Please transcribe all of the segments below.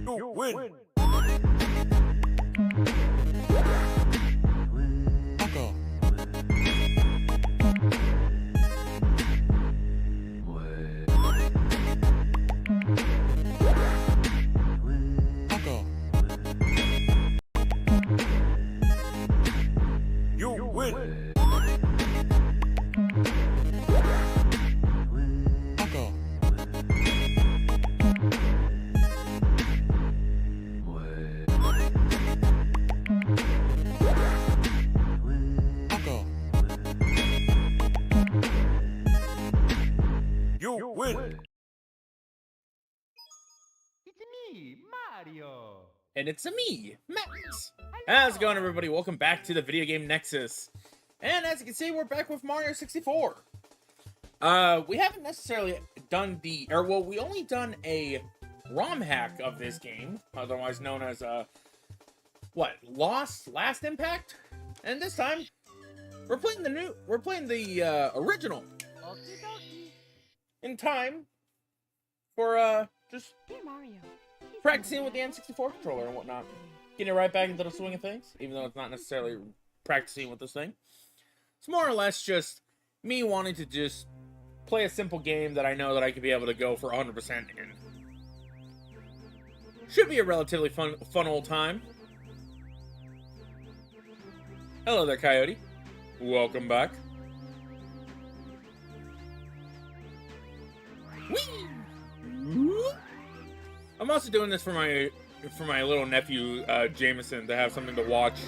You win. Uncle. Uncle. You win. Uncle. Uncle. You win. It's me, Mario. And it's me, Max. How's it going, everybody? Welcome back to the Video Game Nexus. And as you can see, we're back with Mario 64. We haven't necessarily done we only done a ROM hack of this game, otherwise known as, Last Impact? And this time, we're playing the original Okie dokie. in time for, just Dear Mario, he's practicing with the N64 controller and whatnot. Getting right back into the swing of things, even though it's not necessarily practicing with this thing. It's more or less just me wanting to just play a simple game that I know that I could be able to go for 100% in. Should be a relatively fun old time. Hello there, Coyote. Welcome back. Whee! I'm also doing this for my little nephew, Jameson, to have something to watch.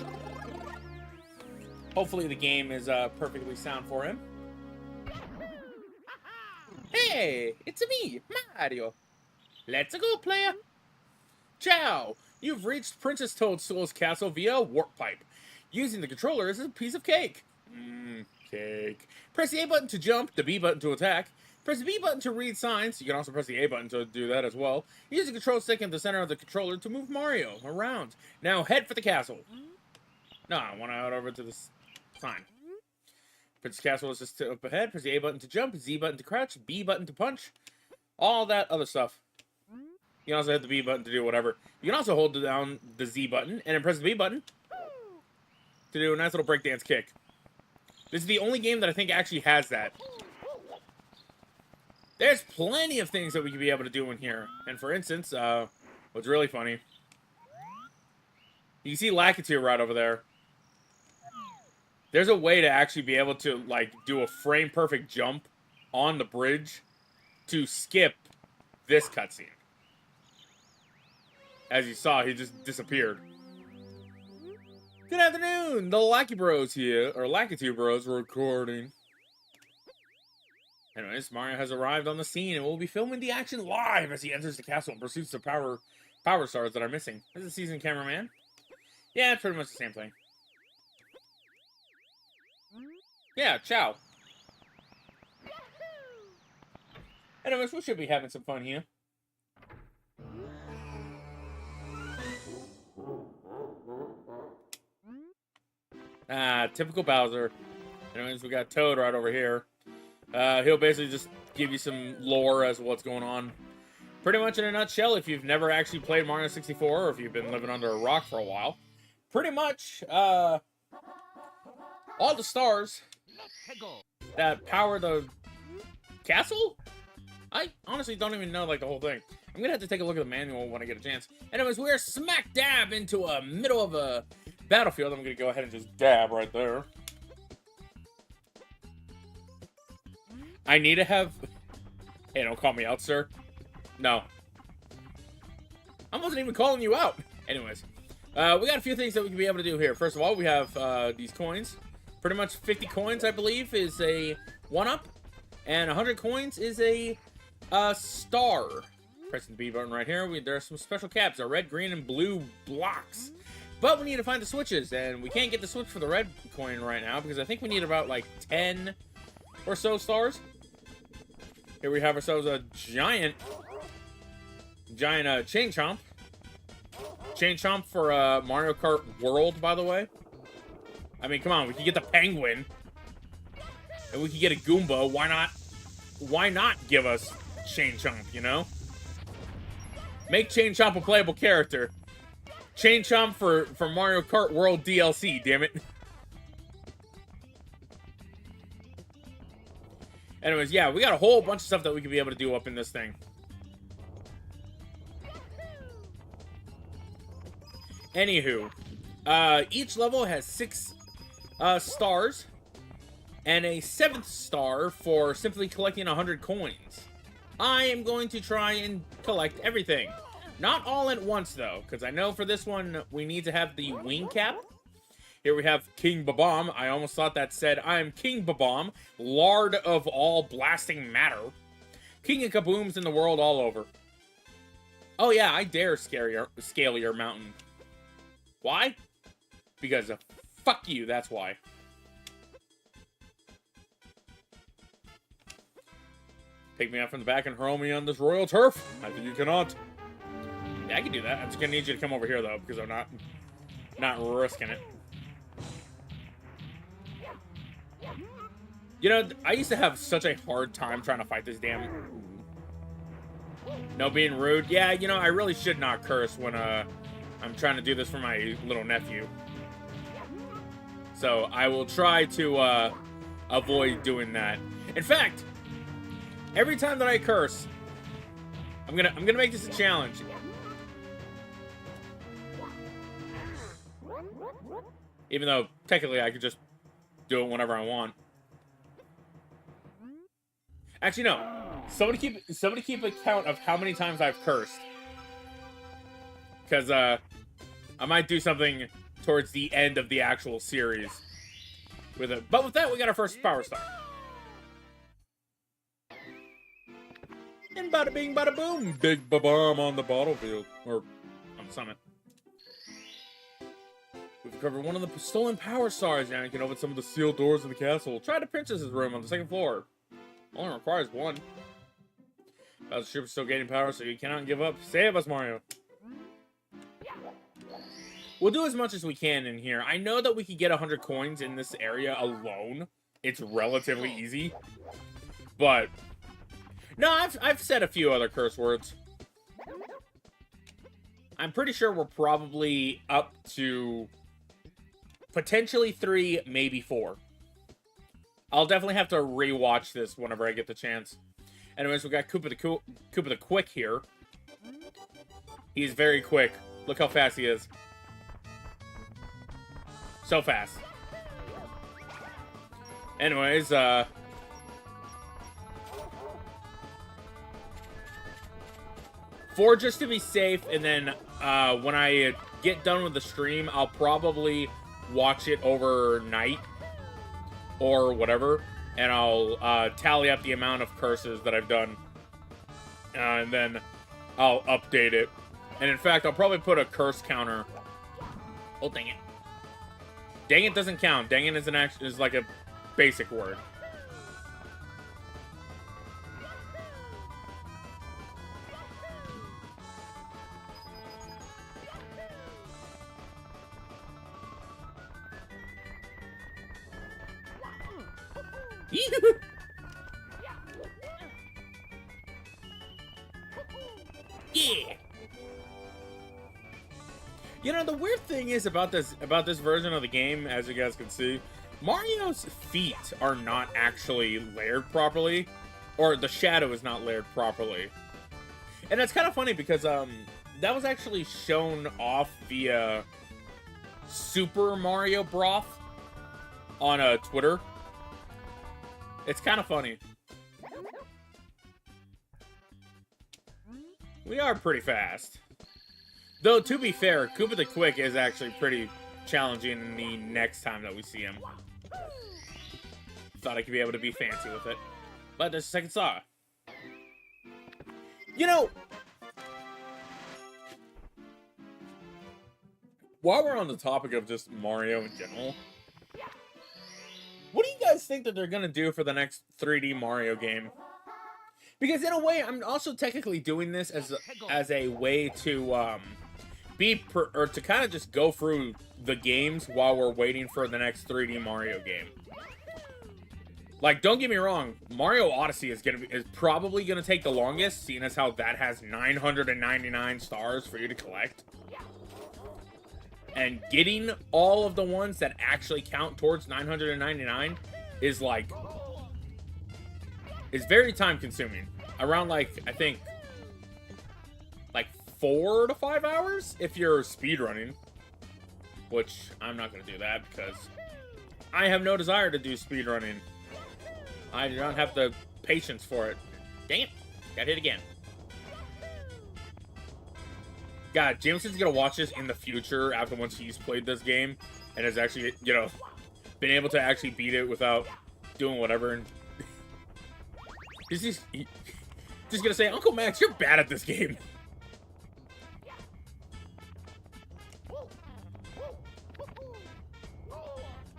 Hopefully the game is perfectly sound for him. Hey, it's me, Mario. Let's go, player. Ciao. You've reached Princess Toadstool's castle via warp pipe. Using the controller as a piece of cake. Cake. Press the A button to jump, the B button to attack. Press the B button to read signs. You can also press the A button to do that as well. Use the control stick in the center of the controller to move Mario around. Now head for the castle. No, I want to head over to this sign. Princess Castle is just up ahead. Press the A button to jump, Z button to crouch, B button to punch. All that other stuff. You can also hit the B button to do whatever. You can also hold down the Z button and then press the B button to do a nice little breakdance kick. This is the only game that I think actually has that. There's plenty of things that we could be able to do in here. And for instance, what's really funny, you can see Lakitu right over there. There's a way to actually be able to, like, do a frame-perfect jump on the bridge to skip this cutscene. As you saw, he just disappeared. Good afternoon! The Lackey Bros here, or Lakitu Bros, recording. Anyways, Mario has arrived on the scene and will be filming the action live as he enters the castle and pursues the power stars that are missing. This is a seasoned cameraman. Yeah, it's pretty much the same thing. Yeah, ciao. Anyways, we should be having some fun here. Typical Bowser. Anyways, we got Toad right over here. He'll basically just give you some lore as to what's going on. Pretty much in a nutshell, if you've never actually played Mario 64, or if you've been living under a rock for a while, pretty much, all the stars that power the castle? I honestly don't even know, like, the whole thing. I'm gonna have to take a look at the manual when I get a chance. Anyways, we're smack dab into a middle of a battlefield. I'm gonna go ahead and just dab right there. I need to have... Hey, don't call me out, sir. No. I wasn't even calling you out. Anyways, we got a few things that we can be able to do here. First of all, we have these coins. Pretty much 50 coins, I believe, is a 1-up. And 100 coins is a star. Pressing the B button right here. There are some special caps. There are red, green, and blue blocks. But we need to find the switches. And we can't get the switch for the red coin right now, because I think we need about, like, 10 or so stars. Here we have ourselves a giant Chain Chomp. Chain Chomp for Mario Kart World, by the way. I mean, come on, we can get the penguin. And we can get a Goomba. Why not give us Chain Chomp, you know? Make Chain Chomp a playable character. Chain Chomp for Mario Kart World DLC, damn it. Anyways, yeah, we got a whole bunch of stuff that we could be able to do up in this thing. Anywho, each level has 6 stars, and a 7th star for simply collecting 100 coins. I am going to try and collect everything. Not all at once, though, because I know for this one, we need to have the wing cap. Here we have King Babam. I almost thought that said, I am King Babam, Lord of all blasting matter. King of kabooms in the world all over. Oh yeah, I dare scale your mountain. Why? Because fuck you, that's why. Pick me up from the back and hurl me on this royal turf. I think you cannot. Yeah, I can do that. I'm just gonna need you to come over here though, because I'm not risking it. You know, I used to have such a hard time trying to fight this damn... No being rude. Yeah, you know, I really should not curse when I'm trying to do this for my little nephew. So I will try to avoid doing that. In fact, every time that I curse, I'm gonna make this a challenge. Even though technically I could just do it whenever I want. Actually, no. Somebody keep a count of how many times I've cursed. Because I might do something towards the end of the actual series with it. But with that, we got our first power star. And bada bing, bada boom, big ba-bomb on the battlefield or on the summit. We've covered one of the stolen power stars. Now you can open some of the sealed doors of the castle. Try the princess's room on the 2nd floor. Only requires 1. The ship is still gaining power, so you cannot give up. Save us, Mario. We'll do as much as we can in here. I know that we could get 100 coins in this area alone. It's relatively easy. But no, I've said a few other curse words. I'm pretty sure we're probably up to potentially 3, maybe 4. I'll definitely have to rewatch this whenever I get the chance. Anyways, we got Koopa the Quick here. He's very quick. Look how fast he is. So fast. Anyways, just to be safe, and then when I get done with the stream, I'll probably watch it overnight or whatever, and I'll tally up the amount of curses that I've done, and then I'll update it. And in fact, I'll probably put a curse counter. Oh, dang it. Dang it doesn't count. Dang it is like a basic word. Yeah. You know, the weird thing is about this version of the game, as you guys can see, Mario's feet are not actually layered properly, or the shadow is not layered properly. And it's kind of funny because that was actually shown off via Super Mario Broth on Twitter. It's kind of funny. We are pretty fast. Though, to be fair, Koopa the Quick is actually pretty challenging in the next time that we see him. Thought I could be able to be fancy with it. But there's a second saw. You know, while we're on the topic of just Mario in general, what do you guys think that they're gonna do for the next 3D Mario game? Because in a way, I'm also technically doing this as a way to to kind of just go through the games while we're waiting for the next 3D Mario game. Like, don't get me wrong, Mario Odyssey is probably gonna take the longest, seeing as how that has 999 stars for you to collect. And getting all of the ones that actually count towards 999 is like, is very time consuming. Around like, I think, like 4 to 5 hours if you're speedrunning. Which, I'm not gonna do that because I have no desire to do speedrunning. I do not have the patience for it. Dang it. Got hit again. God, Jameson's gonna watch this in the future after once he's played this game and has actually, you know, been able to actually beat it without doing whatever. And he's just gonna say, Uncle Max, you're bad at this game.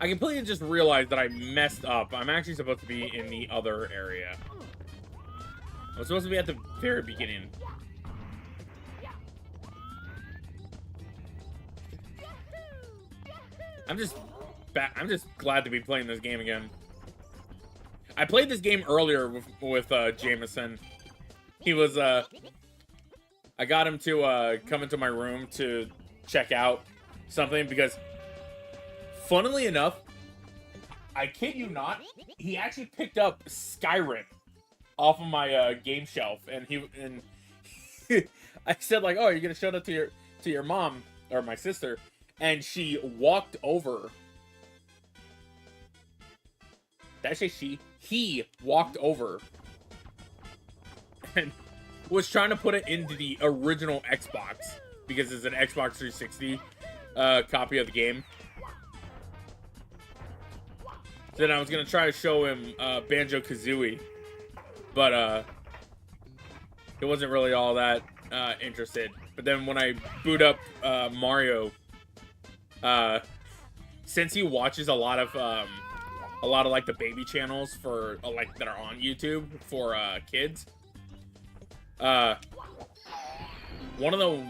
I completely just realized that I messed up. I'm actually supposed to be in the other area. I'm supposed to be at the very beginning. I'm just glad to be playing this game again. I played this game earlier with Jameson. He was, I got him to come into my room to check out something because, funnily enough, I kid you not, he actually picked up Skyrim off of my game shelf, and I said like, "Oh, you're gonna show that to your mom or my sister," and she walked over. Did I say she? He walked over and was trying to put it into the original Xbox because it's an Xbox 360 copy of the game. So then I was gonna try to show him Banjo-Kazooie, but he wasn't really all that interested. But then when I boot up Mario, since he watches a lot of like the baby channels for like that are on YouTube for kids, one of the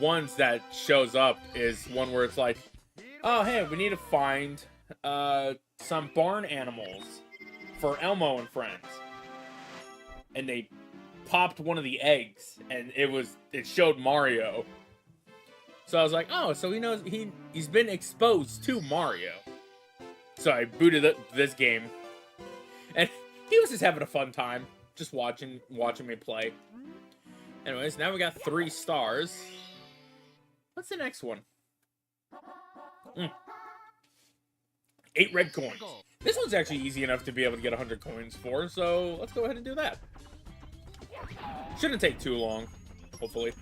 ones that shows up is one where it's like, oh hey, we need to find some barn animals for Elmo and friends, and they popped one of the eggs and it showed Mario. So I was like, oh, so he knows he's been exposed to Mario. So I booted up this game, and he was just having a fun time, just watching me play. Anyways, now we got 3 stars. What's the next one? 8 red coins. This one's actually easy enough to be able to get 100 coins for, so let's go ahead and do that. Shouldn't take too long, hopefully.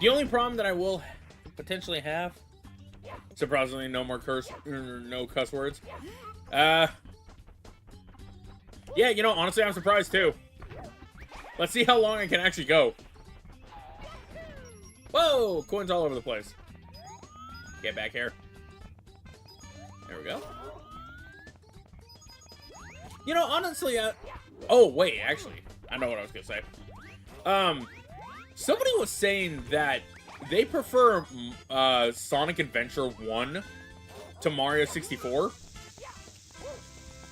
The only problem that I will potentially have, surprisingly, no cuss words. Yeah, you know, honestly, I'm surprised too. Let's see how long I can actually go. Whoa, coins all over the place. Get back here. There we go. You know, honestly, oh wait, actually, I know what I was gonna say. Somebody was saying that they prefer Sonic Adventure 1 to Mario 64.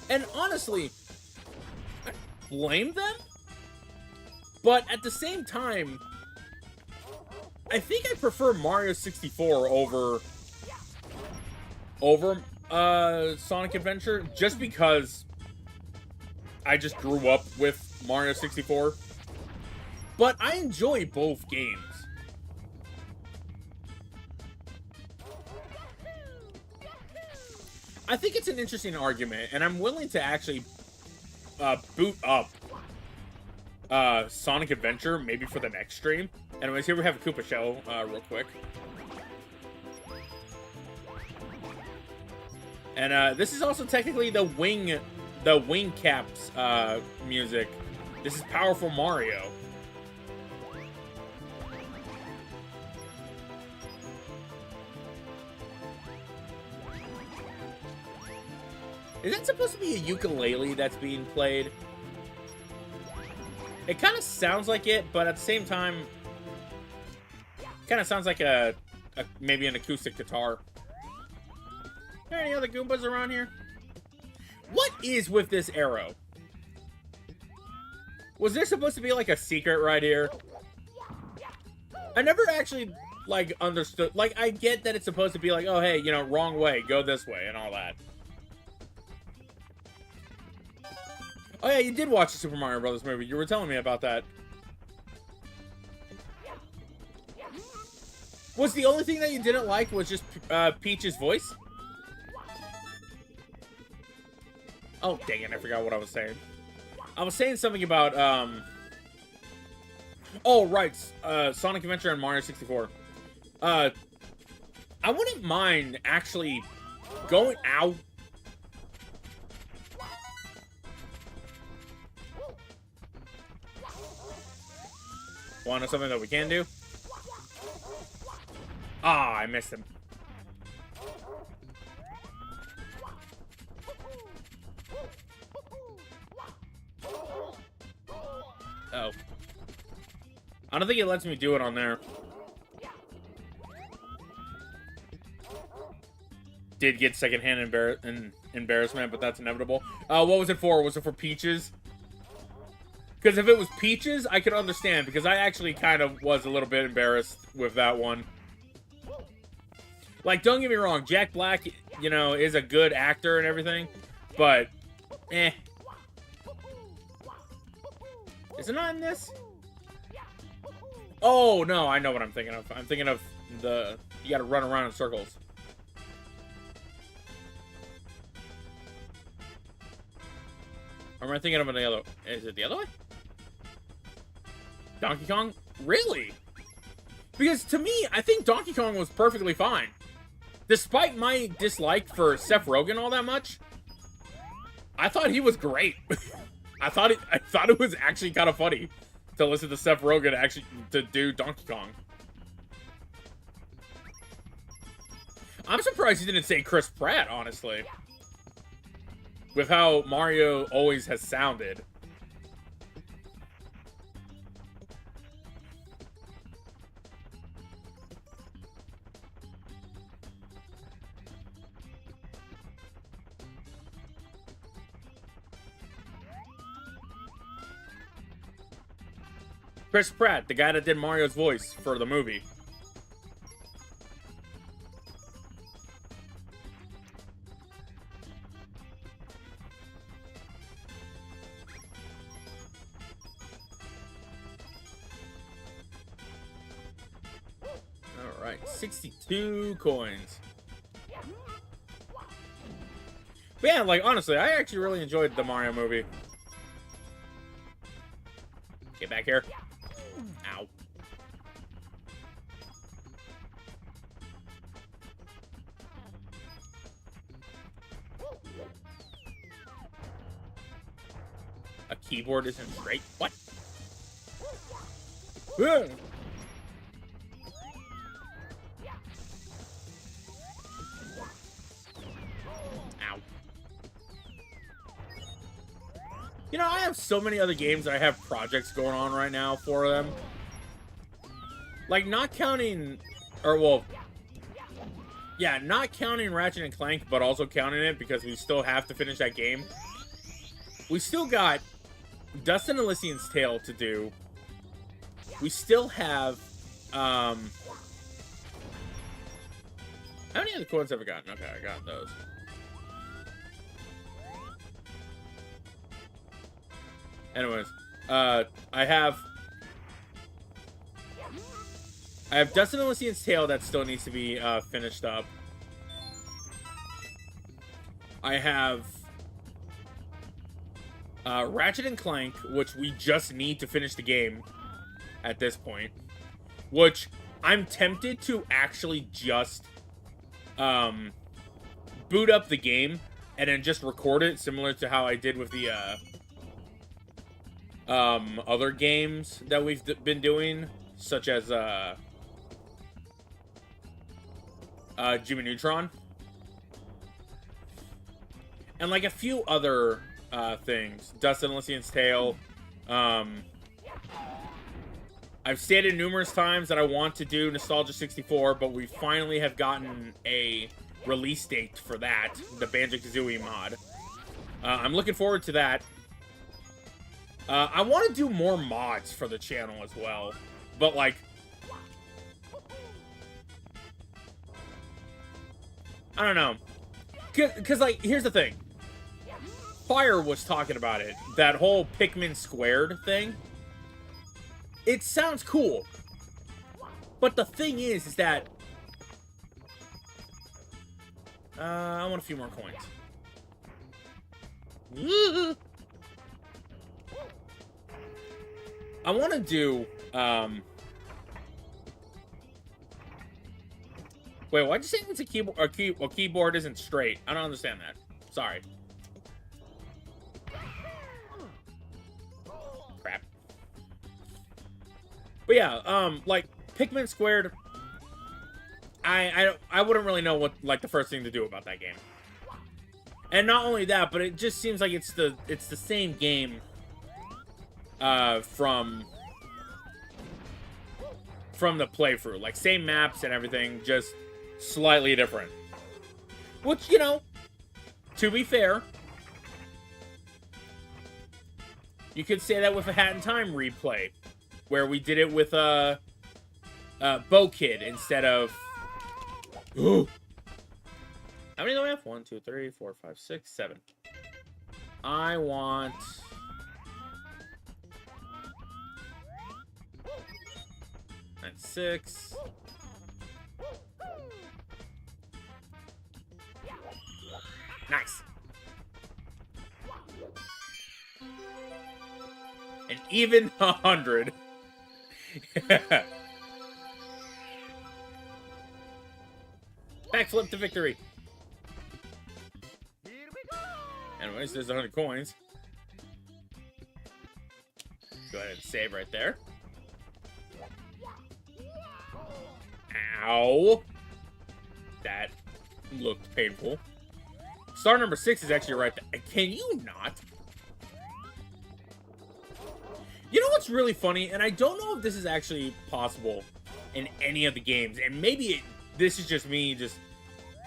And honestly, I blame them. But at the same time, I think I prefer Mario 64 over Sonic Adventure, just because I just grew up with Mario 64. But I enjoy both games. I think it's an interesting argument, and I'm willing to actually boot up Sonic Adventure, maybe for the next stream. Anyways, here we have a Koopa Shell, real quick. And this is also technically the wing caps music. This is Powerful Mario. Is that supposed to be a ukulele that's being played? It kind of sounds like it, but at the same time, Kind of sounds like a maybe an acoustic guitar. Are there any other Goombas around here? What is with this arrow? Was there supposed to be like a secret right here? I never actually like understood. Like, I get that it's supposed to be like, oh hey, you know, wrong way, go this way, and all that. Oh yeah, you did watch the Super Mario Brothers movie. You were telling me about that. Was the only thing that you didn't like was just Peach's voice? Oh, dang it, I forgot what I was saying. I was saying something about, oh, right, Sonic Adventure and Mario 64. I wouldn't mind actually going out. Want to know something that we can do? Ah, I missed him. Oh. I don't think it lets me do it on there. Did get secondhand embarrassment, but that's inevitable. What was it for? Was it for Peaches? Because if it was Peaches, I could understand, because I actually kind of was a little bit embarrassed with that one. Like, don't get me wrong, Jack Black, you know, is a good actor and everything, but, eh. Is it not in this? Oh, no, I know what I'm thinking of. I'm thinking of the, you gotta run around in circles. Or am I thinking of the other, is it the other way? Donkey Kong? Really? Because to me, I think Donkey Kong was perfectly fine. Despite my dislike for Seth Rogen all that much, I thought he was great. I thought it was actually kind of funny to listen to Seth Rogen actually to do Donkey Kong. I'm surprised he didn't say Chris Pratt, honestly. With how Mario always has sounded. Chris Pratt, the guy that did Mario's voice for the movie. Alright, 62 coins. But yeah, like, honestly, I actually really enjoyed the Mario movie. Get back here. Ow. A keyboard isn't straight? What? Ow. You know, I have so many other games that I have projects going on right now for them. Like, not counting, or well, yeah, not counting Ratchet and Clank, but also counting it because we still have to finish that game. We still got Dust and Elysian's Tale to do. We still have, how many other coins have I gotten? Okay, I got those. Anyways, I have Dust and Elysian's Tale that still needs to be finished up. I have Ratchet and Clank, which we just need to finish the game at this point. Which I'm tempted to actually just boot up the game and then just record it, similar to how I did with the other games that we've been doing, such as Jimmy Neutron, and like a few other things. Dust and Elysian's Tale, I've stated numerous times that I want to do Nostalgia 64, but we finally have gotten a release date for that, the Banjo-Kazooie mod. I'm looking forward to that. I want to do more mods for the channel as well, but like, I don't know, because like, here's the thing. Fire was talking about it, that whole Pikmin Squared thing. It sounds cool, but the thing is that I want a few more coins. I want to do wait, why'd you say it's a keyboard? A keyboard isn't straight? I don't understand that. Sorry. Crap. But yeah, like Pikmin Squared, I wouldn't really know what like the first thing to do about that game. And not only that, but it just seems like it's the same game from the playthrough, like same maps and everything, just slightly different. Which, you know, to be fair, you could say that with a Hat in Time replay, where we did it with Bo Kid instead of. Ooh. How many do I have? 1, 2, 3, 4, 5, 6, 7. I want 9, 6. Nice. And even 100. Backflip to victory. Anyways, there's 100 coins. Go ahead and save right there. Ow. That looked painful. Star number 6 is actually right there. Can you not? You know what's really funny? And I don't know if this is actually possible in any of the games. And maybe this is just me just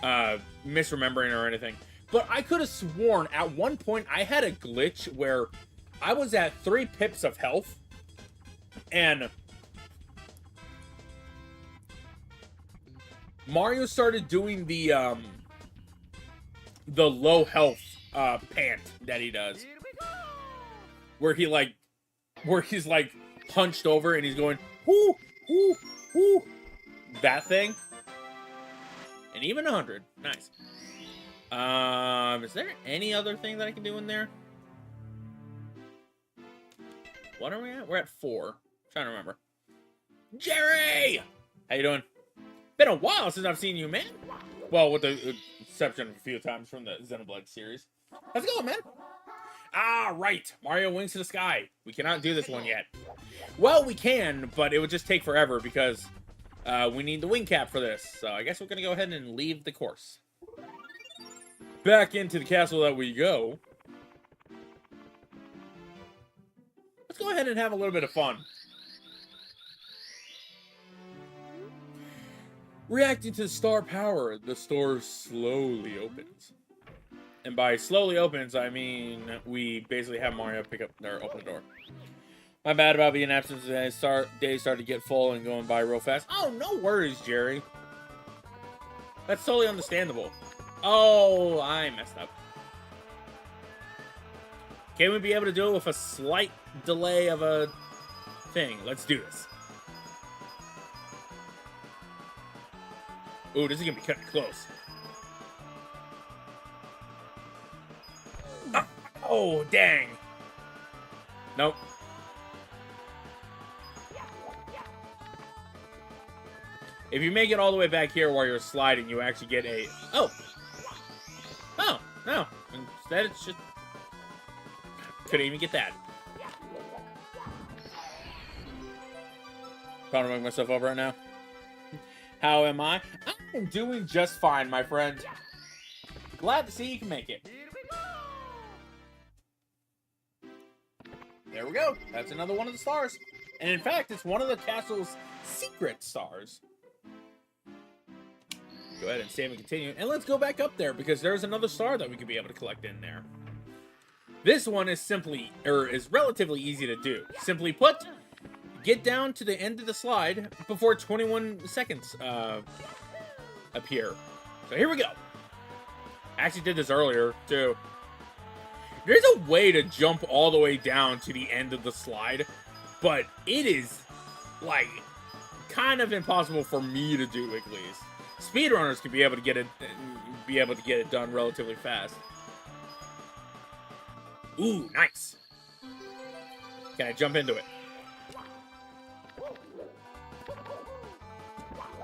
misremembering or anything. But I could have sworn at one point I had a glitch where I was at 3 pips of health. And Mario started doing the low health pant that he does. Where he's like hunched over and he's going, whoo, whoo, whoo. That thing. And even 100. Nice. Is there any other thing that I can do in there? What are we at? We're at 4. I'm trying to remember. Jerry! How you doing? Been a while since I've seen you, man. Well, with the exception of a few times from the Xenoblade series. How's it going, man? Ah, right. Mario Wings to the Sky. We cannot do this one yet. Well, we can, but it would just take forever because we need the wing cap for this. So I guess we're going to go ahead and leave the course. Back into the castle that we go. Let's go ahead and have a little bit of fun. Reacting to the star power, the store slowly opens. And by slowly opens, I mean we basically have Mario pick up or open the door. My bad about being absent today. Days started to get full and going by real fast. Oh, no worries, Jerry. That's totally understandable. Oh, I messed up. Can we be able to do it with a slight delay of a thing? Let's do this. Ooh, this is gonna be cutting close. Oh, dang. Nope. If you make it all the way back here while you're sliding, you actually get a... Oh! Oh, no. Instead, it's just... Couldn't even get that. Trying to make myself up right now. How am I? I'm doing just fine, my friend. Glad to see you can make it. There we go. That's another one of the stars. And in fact, it's one of the castle's secret stars. Go ahead and save and continue. And let's go back up there because there's another star that we could be able to collect in there. This one is is relatively easy to do. Simply put, get down to the end of the slide before 21 seconds appear. So here we go. I actually did this earlier, too. There's a way to jump all the way down to the end of the slide, but it is, like, kind of impossible for me to do, at least. Speedrunners can be able to get it done relatively fast. Ooh, nice. Can I jump into it?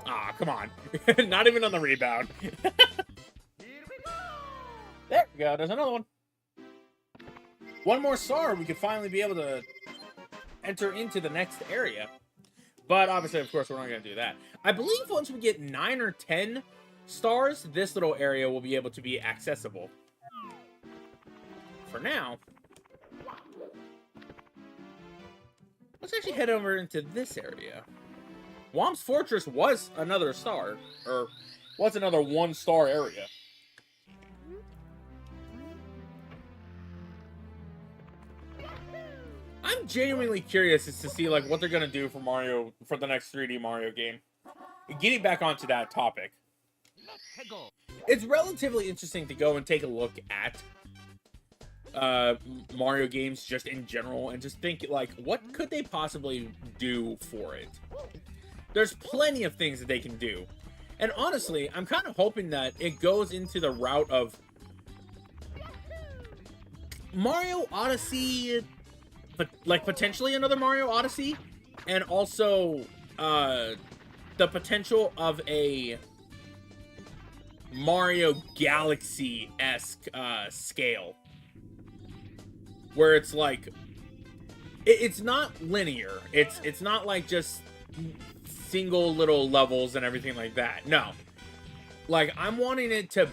Ah, come on. Not even on the rebound. There we go. There's another one. One more star, we could finally be able to enter into the next area. But obviously, of course, we're not going to do that. I believe once we get 9 or 10 stars, this little area will be able to be accessible. For now, let's actually head over into this area. Womp's Fortress was another star, or was another 1-star area. I'm genuinely curious as to see like what they're gonna do for Mario for the next 3D Mario game. Getting back onto that topic, it's relatively interesting to go and take a look at Mario games just in general and just think like what could they possibly do for it. There's plenty of things that they can do, and honestly, I'm kind of hoping that it goes into the route of Mario Odyssey. But like potentially another Mario Odyssey, and also the potential of a Mario Galaxy-esque scale, where it's like it's not linear. It's not like just single little levels and everything like that. No, like I'm wanting it to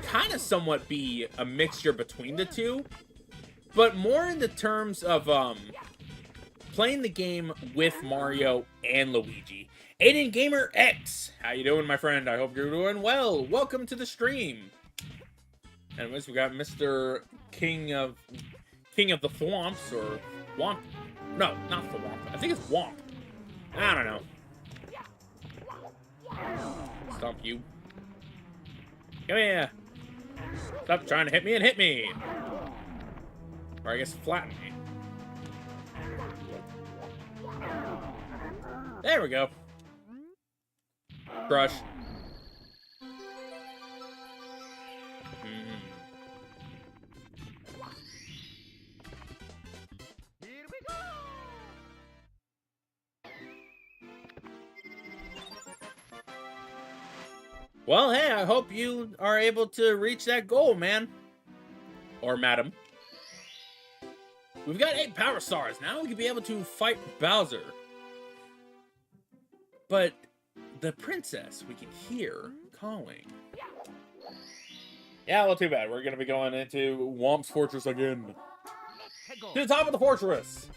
kind of somewhat be a mixture between the two. But more in the terms of playing the game with Mario and Luigi. Aiden Gamer X, how you doing, my friend? I hope you're doing well. Welcome to the stream. Anyways, we got Mr. King of the Thwomps, or Womp. No, not Thwomp. I think it's Womp. I don't know. Stomp you. Come here. Stop trying to hit me and hit me. Or I guess flatten me. There we go. Crush. Here we go. Well, hey, I hope you are able to reach that goal, man. Or madam. We've got 8 power stars. Now we can be able to fight Bowser. But the princess we can hear calling. Yeah, well, too bad. We're going to be going into Womp's Fortress again. To the top of the fortress.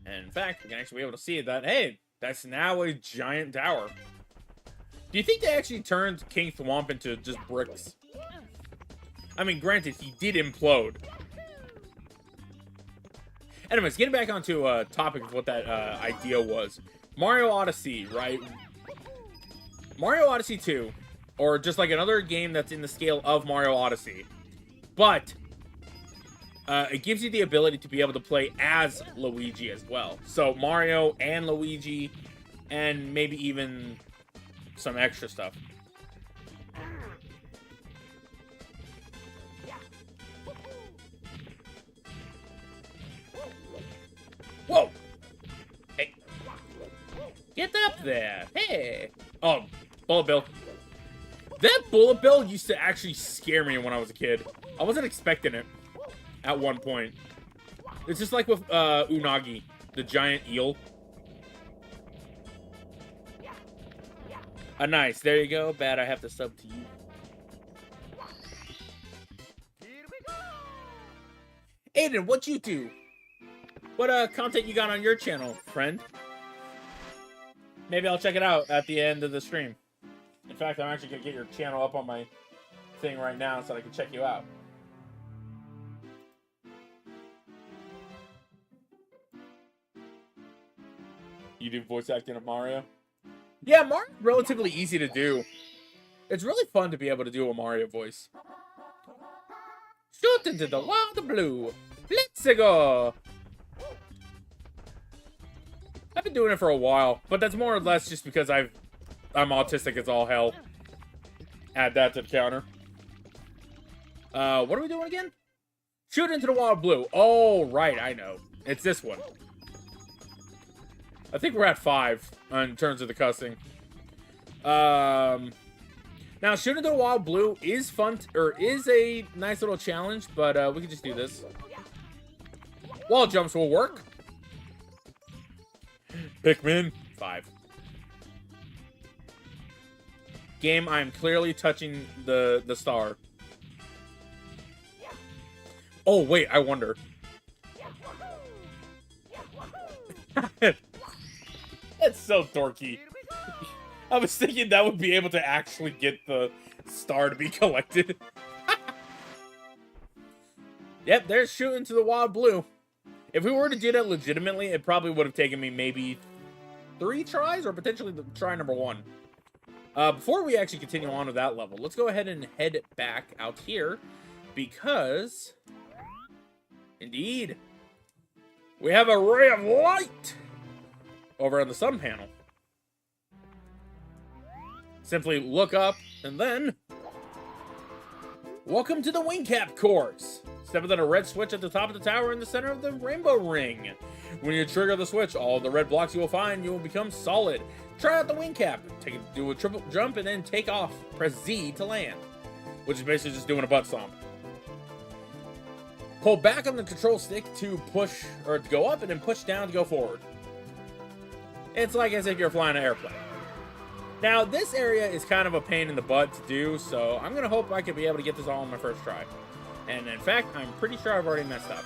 And in fact, we can actually be able to see that, hey, that's now a giant tower. Do you think they actually turned King Thwomp into just bricks? I mean, granted, he did implode. Anyways, getting back onto a topic of what that idea was. Mario Odyssey, right? Mario Odyssey 2, or just like another game that's in the scale of Mario Odyssey. But it gives you the ability to be able to play as Luigi as well. So Mario and Luigi, and maybe even some extra stuff. Whoa! Hey. Get up there! Hey! Oh, Bullet Bill. That Bullet Bill used to actually scare me when I was a kid. I wasn't expecting it at one point. It's just like with Unagi, the giant eel. Nice. There you go. Bad, I have to sub to you. Aiden, what'd you do? What content you got on your channel, friend? Maybe I'll check it out at the end of the stream. In fact, I'm actually gonna get your channel up on my thing right now so that I can check you out. You do voice acting of Mario? Yeah, Mario's relatively easy to do. It's really fun to be able to do a Mario voice. Shoot into the wild blue. Let's go. I've been doing it for a while, but that's more or less just because I'm autistic as all hell. Add that to the counter. What are we doing again? Shoot into the wild blue. Oh, right, I know. It's this one. I think we're at 5 in terms of the cussing. Now, shooting into the wild blue is fun, or is a nice little challenge, but we can just do this. Wall jumps will work. Pikmin 5. Game, I'm clearly touching the star. Oh, wait, I wonder. That's so dorky. I was thinking that would be able to actually get the star to be collected. Yep, there's shooting to the wild blue. If we were to do that legitimately, it probably would have taken me maybe 3 tries or potentially the try number 1. Before we actually continue on with that level, let's go ahead and head back out here because, indeed, we have a ray of light over on the sun panel. Simply look up and then welcome to the wing cap course. Step into the red switch at the top of the tower in the center of the rainbow ring. When you trigger the switch, all the red blocks you will find, you will become solid. Try out the wing cap. Do a triple jump and then take off. Press Z to land, which is basically just doing a butt stomp. Pull back on the control stick to push or to go up and then push down to go forward. It's like as if you're flying an airplane. Now, this area is kind of a pain in the butt to do, so I'm going to hope I can be able to get this all on my first try. And in fact, I'm pretty sure I've already messed up.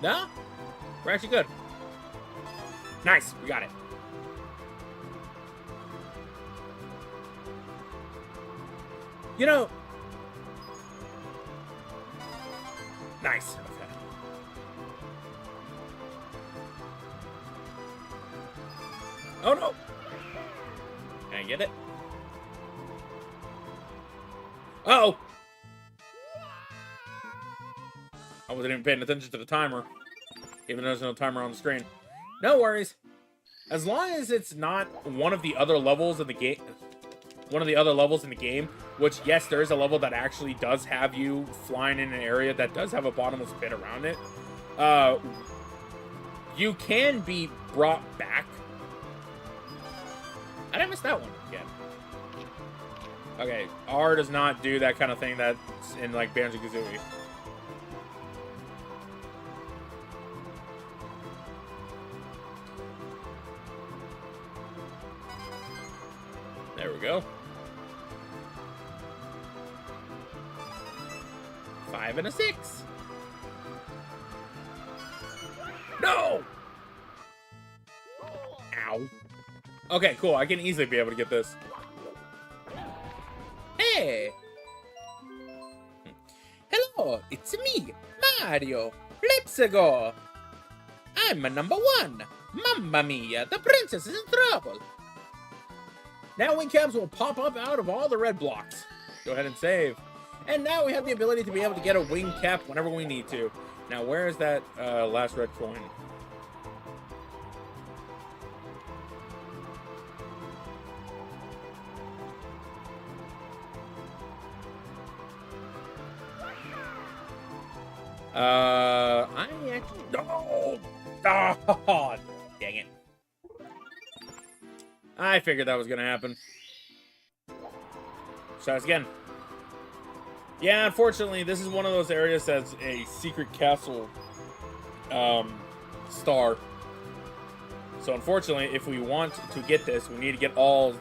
No? We're actually good. Nice, we got it. You know... Nice. Okay. Oh no! Can I get it? Uh-oh! I wasn't even paying attention to the timer, even though there's no timer on the screen. No worries. As long as it's not one of the other levels in the game, which, yes, there is a level that actually does have you flying in an area that does have a bottomless pit around it. You can be brought back. I didn't miss that one again. Okay, R does not do that kind of thing that's in, like, Banjo-Kazooie. There we go. 5 and a 6. No! Ow. Okay, cool. I can easily be able to get this. Hey! Hello, it's me, Mario. Let's go. I'm number 1. Mamma mia, the princess is in trouble. Now wing caps will pop up out of all the red blocks. Go ahead and save. And now we have the ability to be able to get a wing cap whenever we need to. Now, where is that last red coin? I actually... Oh! Oh! Dang it. I figured that was going to happen. Try this again. Yeah, unfortunately, this is one of those areas that's a secret castle star. So unfortunately, if we want to get this, we need to get all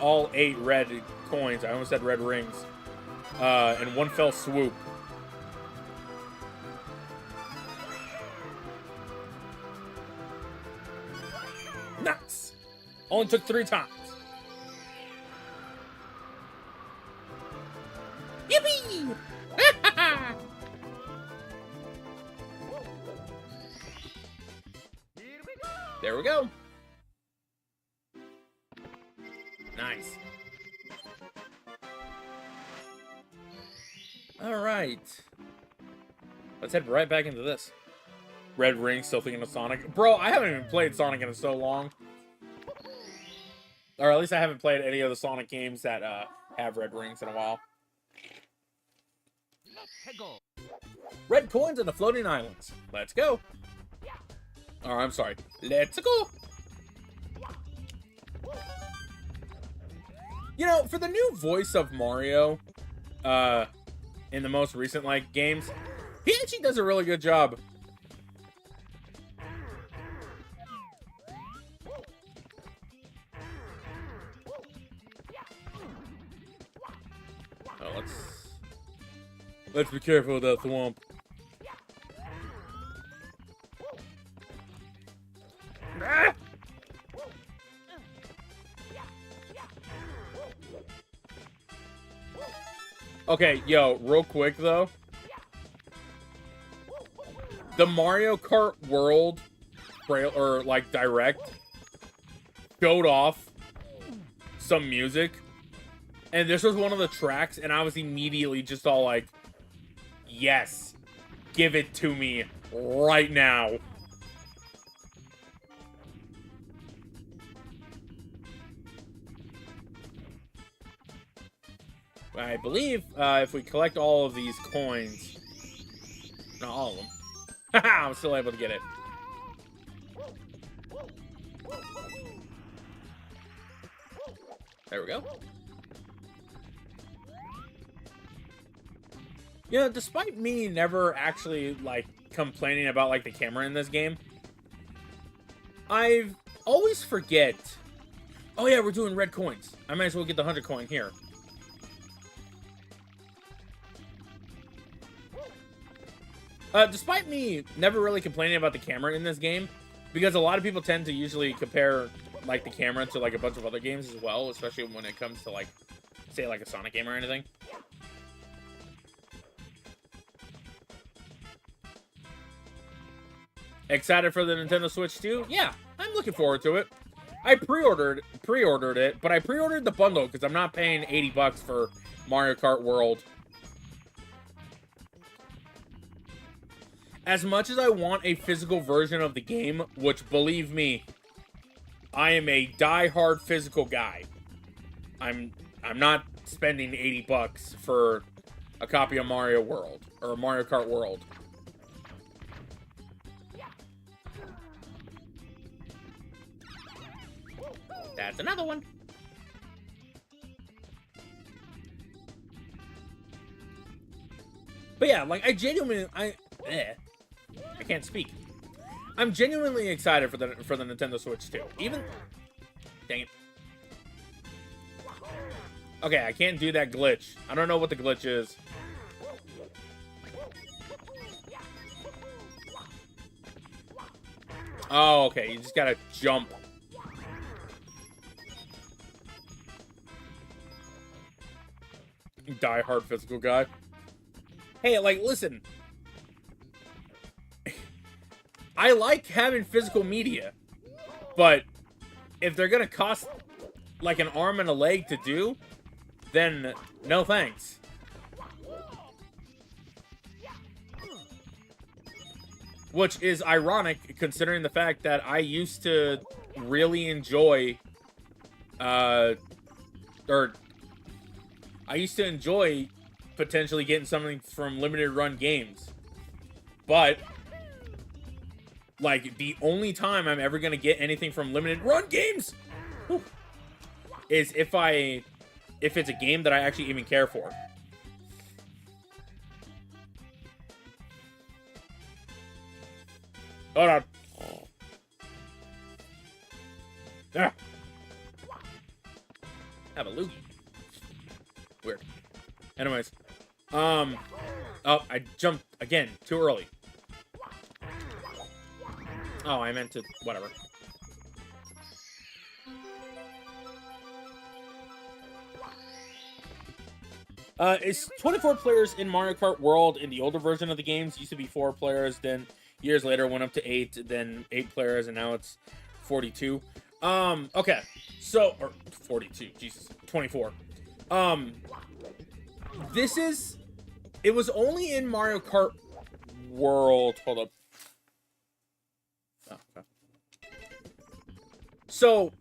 8 red coins. I almost said red rings. In one fell swoop. Only took 3 times. Yippee! There we go. Nice. Alright. Let's head right back into this. Red Ring, still thinking of Sonic. Bro, I haven't even played Sonic in so long. Or at least I haven't played any of the Sonic games that have red rings in a while. Red coins on the floating islands. Let's go. Oh, I'm sorry. Let's go. You know, for the new voice of Mario, in the most recent, like, games, he actually does a really good job. Oh, let's be careful with that thwomp. Ah! Okay, yo, real quick though. The Mario Kart World trail or like direct showed off some music. And this was one of the tracks, and I was immediately just all like, yes, give it to me right now. I believe if we collect all of these coins, not all of them, I'm still able to get it. There we go. You know, despite me never actually, like, complaining about, like, the camera in this game, I always forget. Oh, yeah, we're doing red coins. I might as well get the 100 coin here. Despite me never really complaining about the camera in this game, because a lot of people tend to usually compare, like, the camera to, like, a bunch of other games as well, especially when it comes to, like, say, like, a Sonic game or anything. Excited for the Nintendo Switch 2? Yeah, I'm looking forward to it. I pre-ordered it, but I pre-ordered the bundle because I'm not paying $80 for Mario Kart World. As much as I want a physical version of the game, which, believe me, I am a die-hard physical guy. I'm not spending $80 for a copy of Mario World or Mario Kart World. That's another one. But yeah, like, I can't speak. I'm genuinely excited for the Nintendo Switch 2. Even, dang it. Okay, I can't do that glitch. I don't know what the glitch is. Oh, okay. You just gotta jump. Die-hard physical guy. Hey, like, listen. I like having physical media, but if they're gonna cost like an arm and a leg to do, then no thanks. Which is ironic considering the fact that I used to really enjoy potentially getting something from limited run games. But like, the only time I'm ever gonna get anything from limited run games is if it's a game that I actually even care for. Hold on. Ah. Have a loogie. Weird. Anyways. Oh, I jumped again too early. Oh, I meant to, whatever. It's 24 players in Mario Kart World. In the older version of the games, used to be 4 players. Then years later, went up to 8. Then 8 players, and now it's 42. Okay. So, or 42. Jesus, 24. This is. It was only in Mario Kart World. Hold up. Oh, okay. So.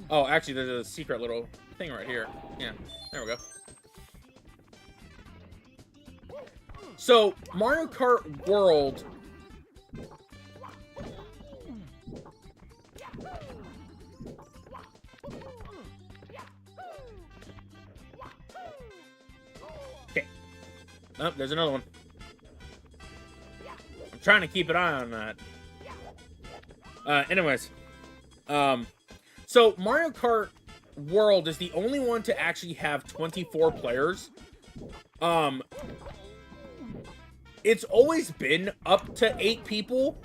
Oh, actually, there's a secret little thing right here. Yeah, there we go. So, Mario Kart World. Okay. Oh, there's another one. I'm trying to keep an eye on that. Anyways. So, Mario Kart World is the only one to actually have 24 players. It's always been up to 8 people.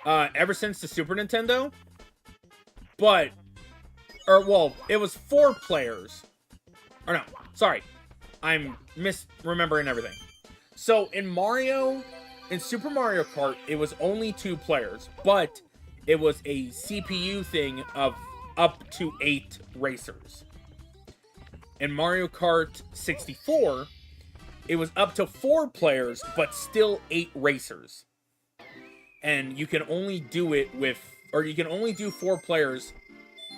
Ever since the Super Nintendo. But, well, it was 4 players. Or no, sorry. I'm misremembering everything. So, in Super Mario Kart, it was only 2 players. But it was a CPU thing of up to 8 racers. In Mario Kart 64, it was up to 4 players, but still 8 racers. And you can only do it with, or you can only do 4 players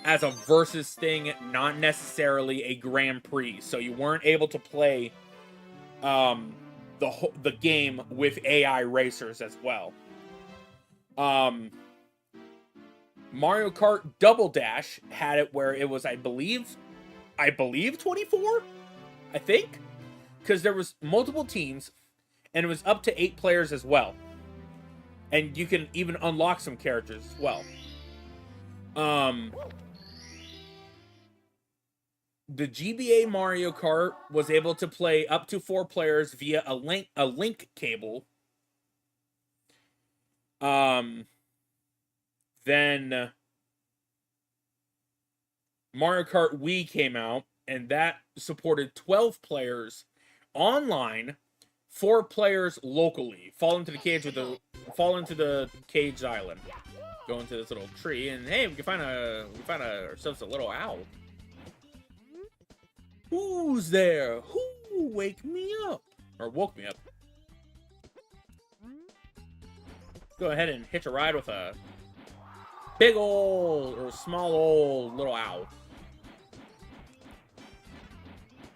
as a versus thing, not necessarily a Grand Prix. So you weren't able to play the game with AI racers as well. Mario Kart Double Dash had it where it was, I believe 24? I think? Because there was multiple teams, and it was up to 8 players as well. And you can even unlock some characters as well. The GBA Mario Kart was able to play up to 4 players via a link cable. Then Mario Kart Wii came out, and that supported 12 players online, 4 players locally. Fall into the cage island. Go into this little tree, and hey, we can find ourselves a little owl. Who's there? Who wake me up? Or woke me up. Go ahead and hitch a ride with a big old or small old little owl.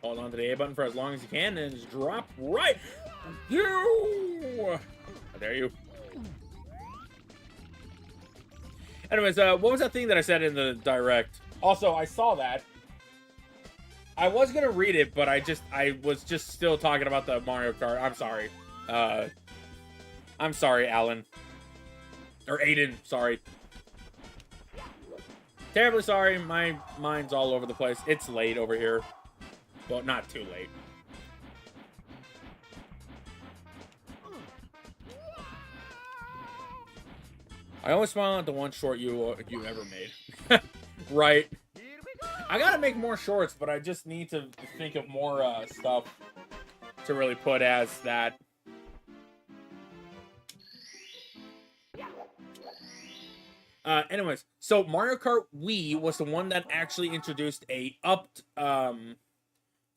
Hold on to the A button for as long as you can and just drop right. You! How dare you? Anyways, what was that thing that I said in the direct? Also, I saw that. I was gonna read it, but I was just still talking about the Mario Kart. I'm sorry. I'm sorry, Alan. Or Aiden, sorry. Terribly sorry, my mind's all over the place. It's late over here. Well, not too late. I always smile at the one short you ever made. Right. I gotta make more shorts, but I just need to think of more stuff to really put as that. Anyways, so Mario Kart Wii was the one that actually introduced a upped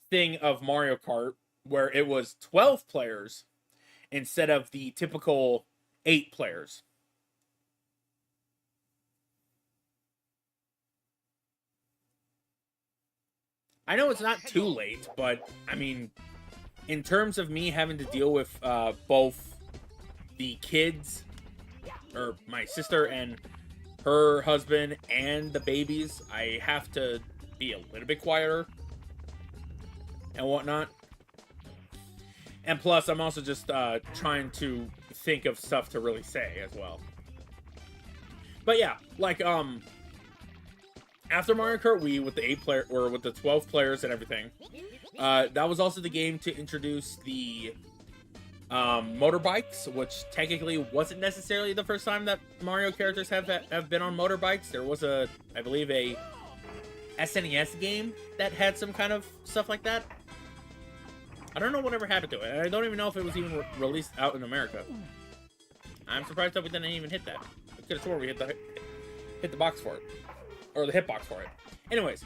thing of Mario Kart where it was 12 players instead of the typical 8 players. I know it's not too late, but I mean, in terms of me having to deal with both the kids, or my sister and her husband, and the babies, I have to be a little bit quieter and whatnot. And plus, I'm also just trying to think of stuff to really say as well. But yeah, like, after Mario Kart Wii with the 8-player, or with the 12 players and everything, that was also the game to introduce the motorbikes, which technically wasn't necessarily the first time that Mario characters have been on motorbikes. There was I believe a SNES game that had some kind of stuff like that. I don't know whatever happened to it. I don't even know if it was even released out in America. I'm surprised that we didn't even hit that. I could have sworn we hit the box for it. Or the hitbox for it. Anyways.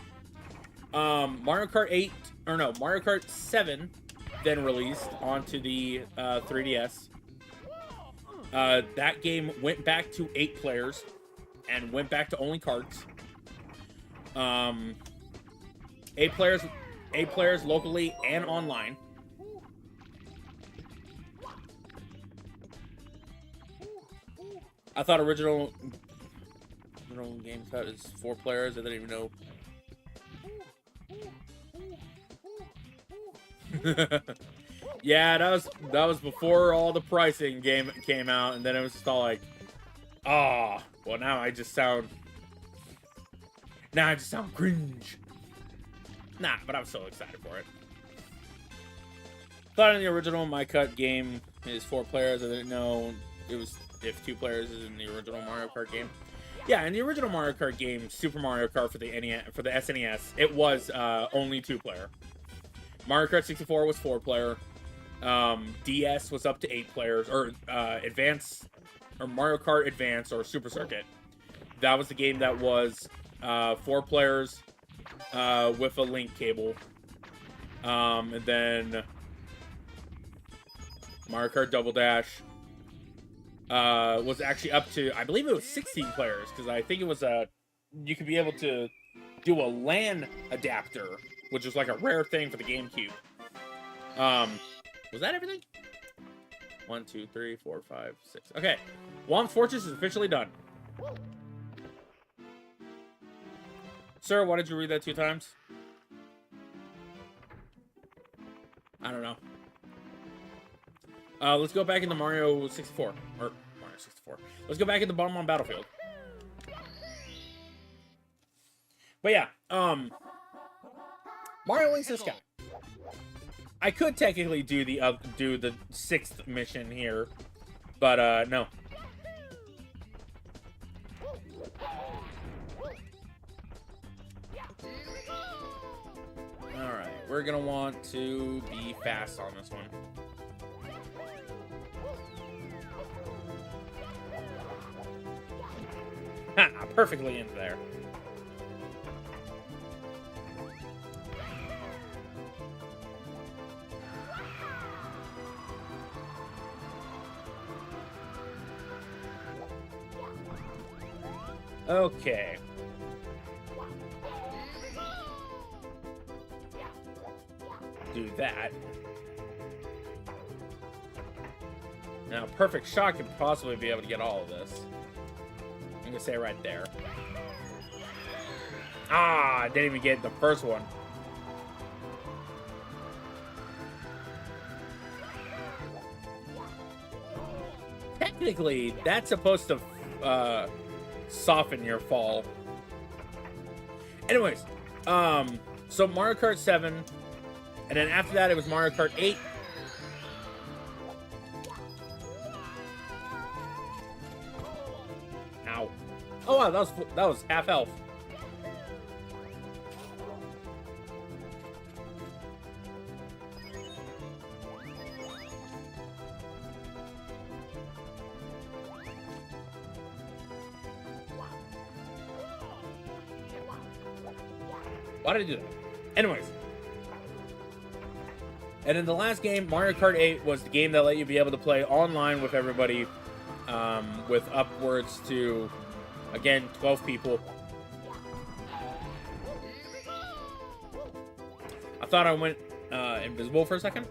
Mario Kart 7 then released onto the 3DS. That game went back to 8 players and went back to only carts. 8 players locally and online. I thought original game cut is 4 players. I didn't even know. Yeah, that was before all the pricing game came out, and then it was just all like, well, now I just sound cringe. Nah, but I'm so excited for it. Thought in the original My Cut game is 4 players. I didn't know it was if 2 players is in the original Mario Kart game. Yeah, in the original Mario Kart game, Super Mario Kart for the SNES, it was only 2 player. Mario Kart 64 was 4 player. DS was up to 8 players, or Mario Kart Advance or Super Circuit. That was the game that was 4 players with a link cable. And then Mario Kart Double Dash was actually up to, I believe it was 16 players, because I think it was you could be able to do a LAN adapter, which was like a rare thing for the GameCube. Was that everything? 1, 2, 3, 4, 5, 6. Okay, Wom's Fortress is officially done. Sir, why did you read that 2 times? I don't know. Let's go back into Mario 64. Or Mario 64. Let's go back into Bomb Battlefield. But yeah, Mario Links in the Sky. I could technically do the 6th mission here, but no. Alright, we're gonna want to be fast on this one. Ha! Perfectly into there. Okay. Do that. Now, perfect shot could possibly be able to get all of this. I'm gonna say right there. Ah, I didn't even get the first one. Technically, that's supposed to soften your fall. Anyways, so Mario Kart 7, and then after that it was Mario Kart 8. Ow. Oh wow, that was half health. Why did I do that? Anyways. And in the last game, Mario Kart 8 was the game that let you be able to play online with everybody, with upwards to, again, 12 people. I thought I went invisible for a second.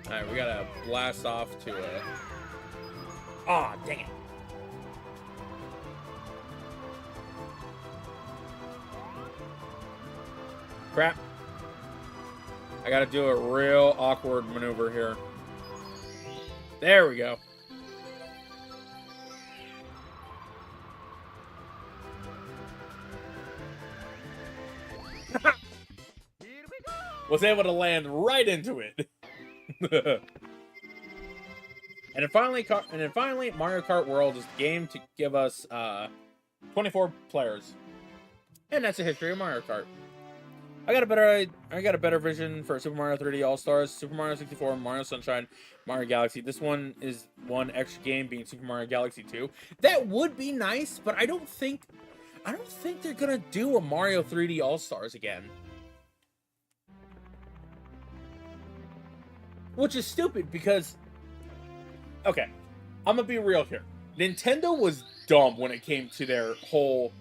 Alright, we gotta blast off to a... Aw, dang it. Crap. I gotta do a real awkward maneuver here. There we go. Was able to land right into it. And then finally, Mario Kart World is the game to give us 20 24 players. And that's the history of Mario Kart. I got a better vision for Super Mario 3D All-Stars, Super Mario 64, Mario Sunshine, Mario Galaxy. This one is one extra game being Super Mario Galaxy 2. That would be nice, but I don't think they're gonna do a Mario 3D All-Stars again. Which is stupid because, okay, I'm gonna be real here. Nintendo was dumb when it came to their whole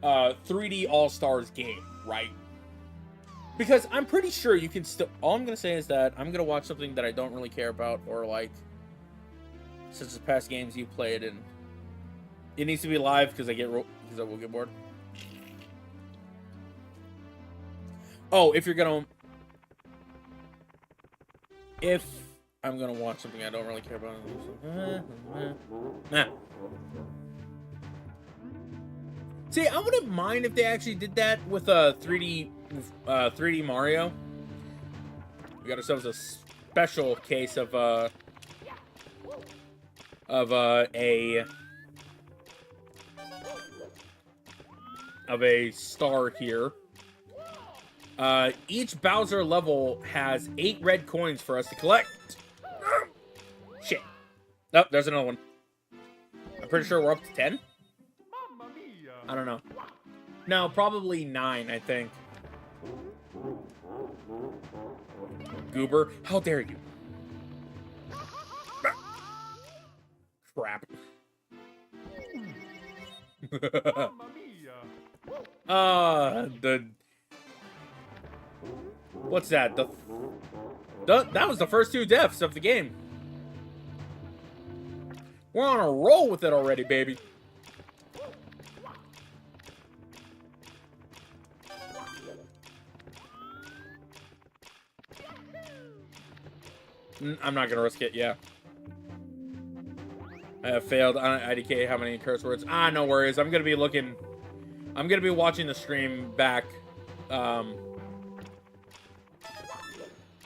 3D All-Stars game, right? Because I'm pretty sure you can still... All I'm going to say is that I'm going to watch something that I don't really care about or like, such as past games you played, and it needs to be live because I will get bored. Oh, if I'm going to watch something I don't really care about... Nah. See, I wouldn't mind if they actually did that with a 3D Mario. We got ourselves a special case of a star here. Each Bowser level has 8 red coins for us to collect. Shit. Oh, there's another one. I'm pretty sure we're up to 10. I don't know. No, probably 9, I think. Goober, how dare you? Crap. What's that? That was the first 2 deaths of the game. We're on a roll with it already, baby. I'm not gonna risk it, yeah. I have failed on IDK how many curse words. No worries. I'm gonna be watching the stream back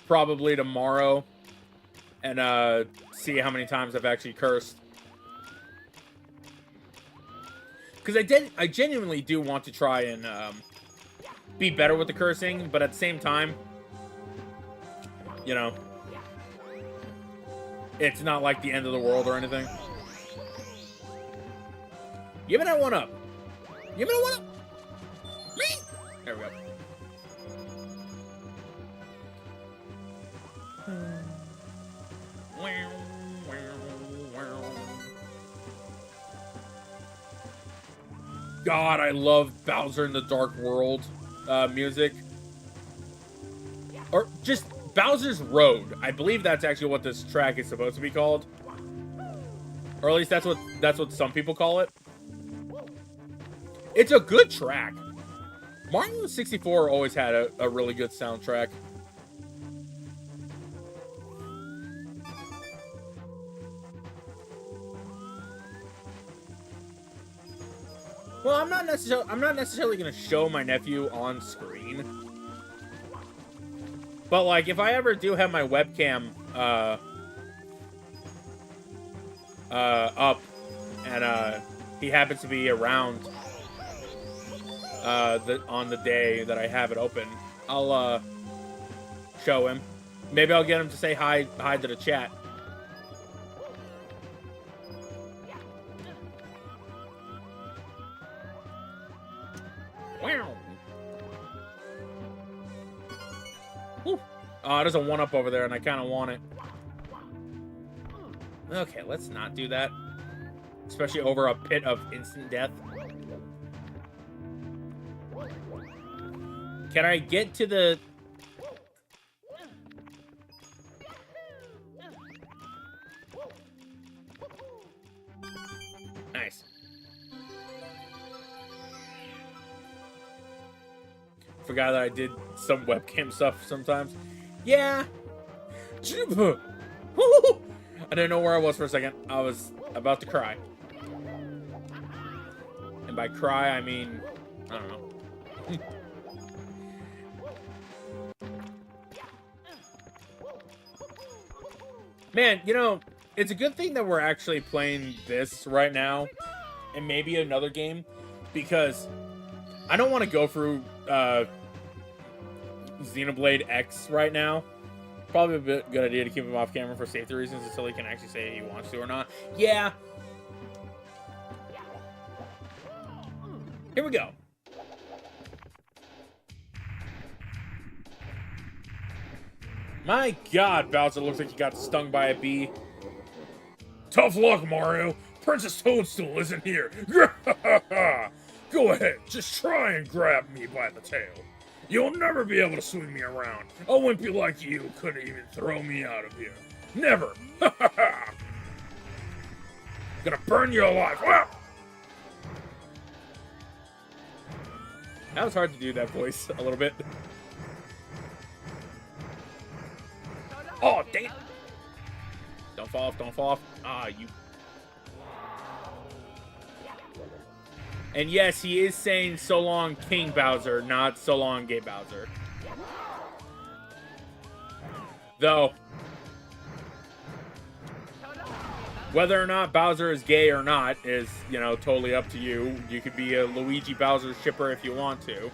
probably tomorrow and see how many times I've actually cursed. Because I genuinely do want to try and be better with the cursing, but at the same time, you know, it's not like the end of the world or anything. Give me that one up. Give me that one up. There we go. God, I love Bowser in the Dark World music. Or just Bowser's Road. I believe that's actually what this track is supposed to be called. Or at least that's what some people call it. It's a good track. Mario 64 always had a really good soundtrack. Well, I'm not necessarily gonna show my nephew on screen. But like, if I ever do have my webcam up and he happens to be around on the day that I have it open, I'll show him. Maybe I'll get him to say hi to the chat. Wow. Oh, there's a 1-up over there, and I kind of want it. Okay, let's not do that. Especially over a pit of instant death. Can I get to the... Nice. Forgot that I did some webcam stuff sometimes. Yeah. I didn't know where I was for a second. I was about to cry. And by cry, I mean, I don't know. Man, you know, it's a good thing that we're actually playing this right now. and maybe another game, because I don't want to go through Xenoblade X right now. Probably a good idea to keep him off camera for safety reasons until he can actually say he wants to or not. Yeah. Here we go. My God, Bowser looks like he got stung by a bee. Tough luck, Mario. Princess Toadstool isn't here. Go ahead, just try and grab me by the tail. You'll never be able to swing me around. A wimpy like you couldn't even throw me out of here. Never. Gonna burn you alive. That was hard to do that voice a little bit. Oh, dang it. Don't fall off, don't fall off. Ah, you. And yes, he is saying so long King Bowser, not so long gay Bowser. Though, whether or not Bowser is gay or not is, you know, totally up to you. You could be a Luigi Bowser shipper if you want to.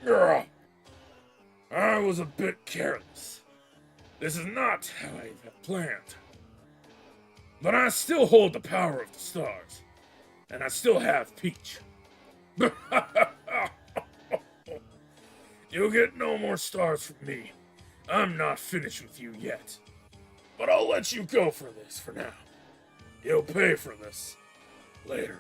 Ugh. I was a bit careless. This is not how I had planned. But I still hold the power of the stars. And I still have Peach. You'll get no more stars from me. I'm not finished with you yet. But I'll let you go for this for now. You'll pay for this later.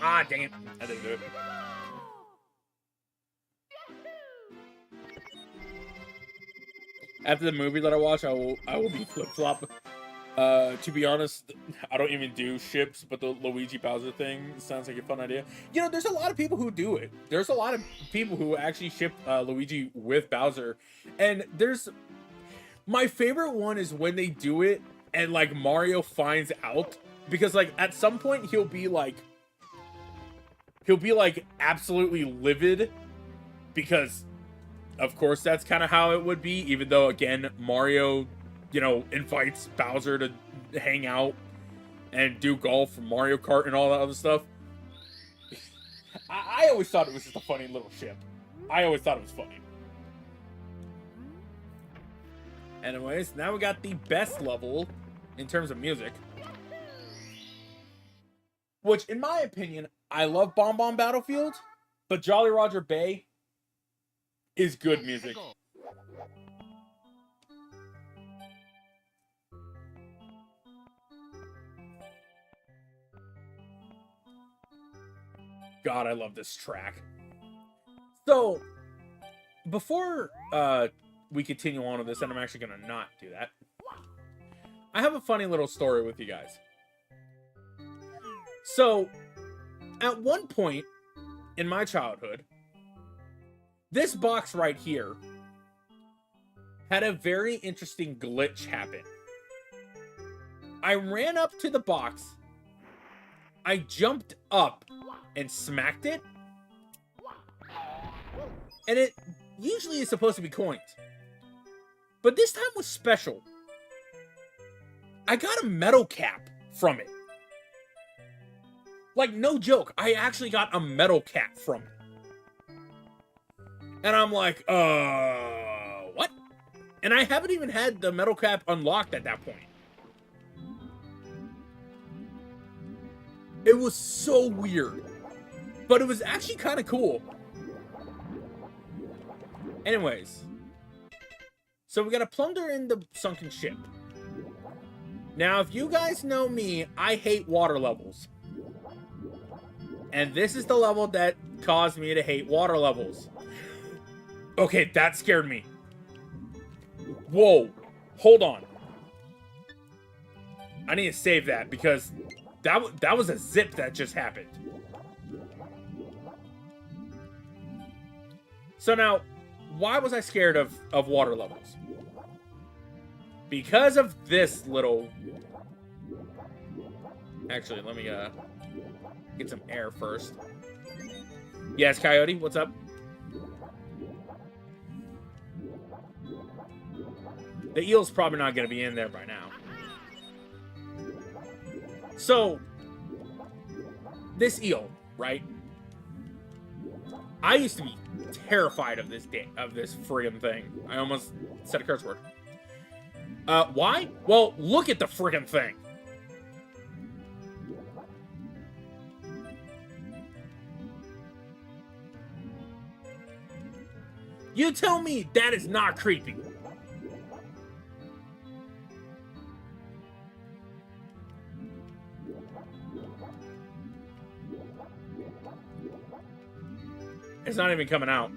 Ah, dang it. I didn't do it. After the movie that I watch, I will be flip-flop. To be honest, I don't even do ships, but the Luigi Bowser thing sounds like a fun idea. You know, there's a lot of people who do it. There's a lot of people who actually ship Luigi with Bowser. And there's... My favorite one is when they do it and, like, Mario finds out. Because, like, at some point, he'll be, like, absolutely livid. Because... Of course, that's kind of how it would be, even though, again, Mario, you know, invites Bowser to hang out and do golf and Mario Kart and all that other stuff. I always thought it was just a funny little ship. I always thought it was funny. Anyways, now we got the best level in terms of music. Which, in my opinion, I love Bomb Bomb Battlefield, but Jolly Roger Bay is good music. God, I love this track. So, before we continue on with this, and I'm actually going to not do that, I have a funny little story with you guys. So, at one point in my childhood, this box right here had a very interesting glitch happen. I ran up to the box, I jumped up and smacked it, and it usually is supposed to be coins. But this time was special. I got a metal cap from it. Like, no joke, I actually got a metal cap from it. And I'm like, what? And I haven't even had the metal cap unlocked at that point. It was so weird. But it was actually kind of cool. Anyways. So we gotta plunder in the sunken ship. Now, if you guys know me, I hate water levels. And this is the level that caused me to hate water levels. Okay, that scared me. Whoa. Hold on. I need to save that because that was a zip that just happened. So now, why was I scared of water levels? Because of this little... Actually, let me get some air first. Yes, Coyote, what's up? The eel's probably not going to be in there by now. So, this eel, right? I used to be terrified of this friggin' thing. I almost said a curse word. Why? Well, look at the friggin' thing. You tell me that is not creepy. It's not even coming out.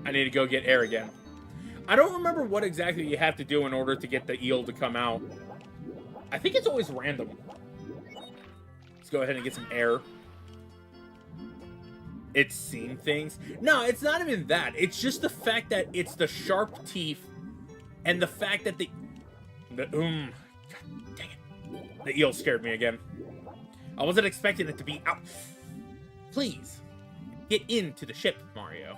I need to go get air again. I don't remember what exactly you have to do in order to get the eel to come out. I think it's always random. Let's go ahead and get some air. It's seeing things. No, it's not even that. It's just the fact that it's the sharp teeth and the fact that God dang it. The eel scared me again. I wasn't expecting it to be out. Please, get into the ship, Mario.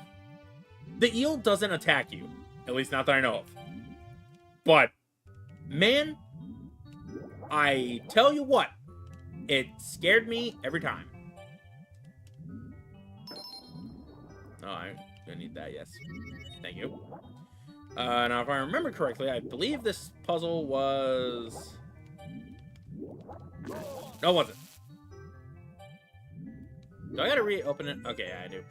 The eel doesn't attack you. At least not that I know of. But, man, I tell you what, it scared me every time. Oh, I'm gonna need that, yes. Thank you. Now, if I remember correctly, I believe this puzzle was... No, it wasn't. Do I gotta reopen it? Okay, yeah, I do.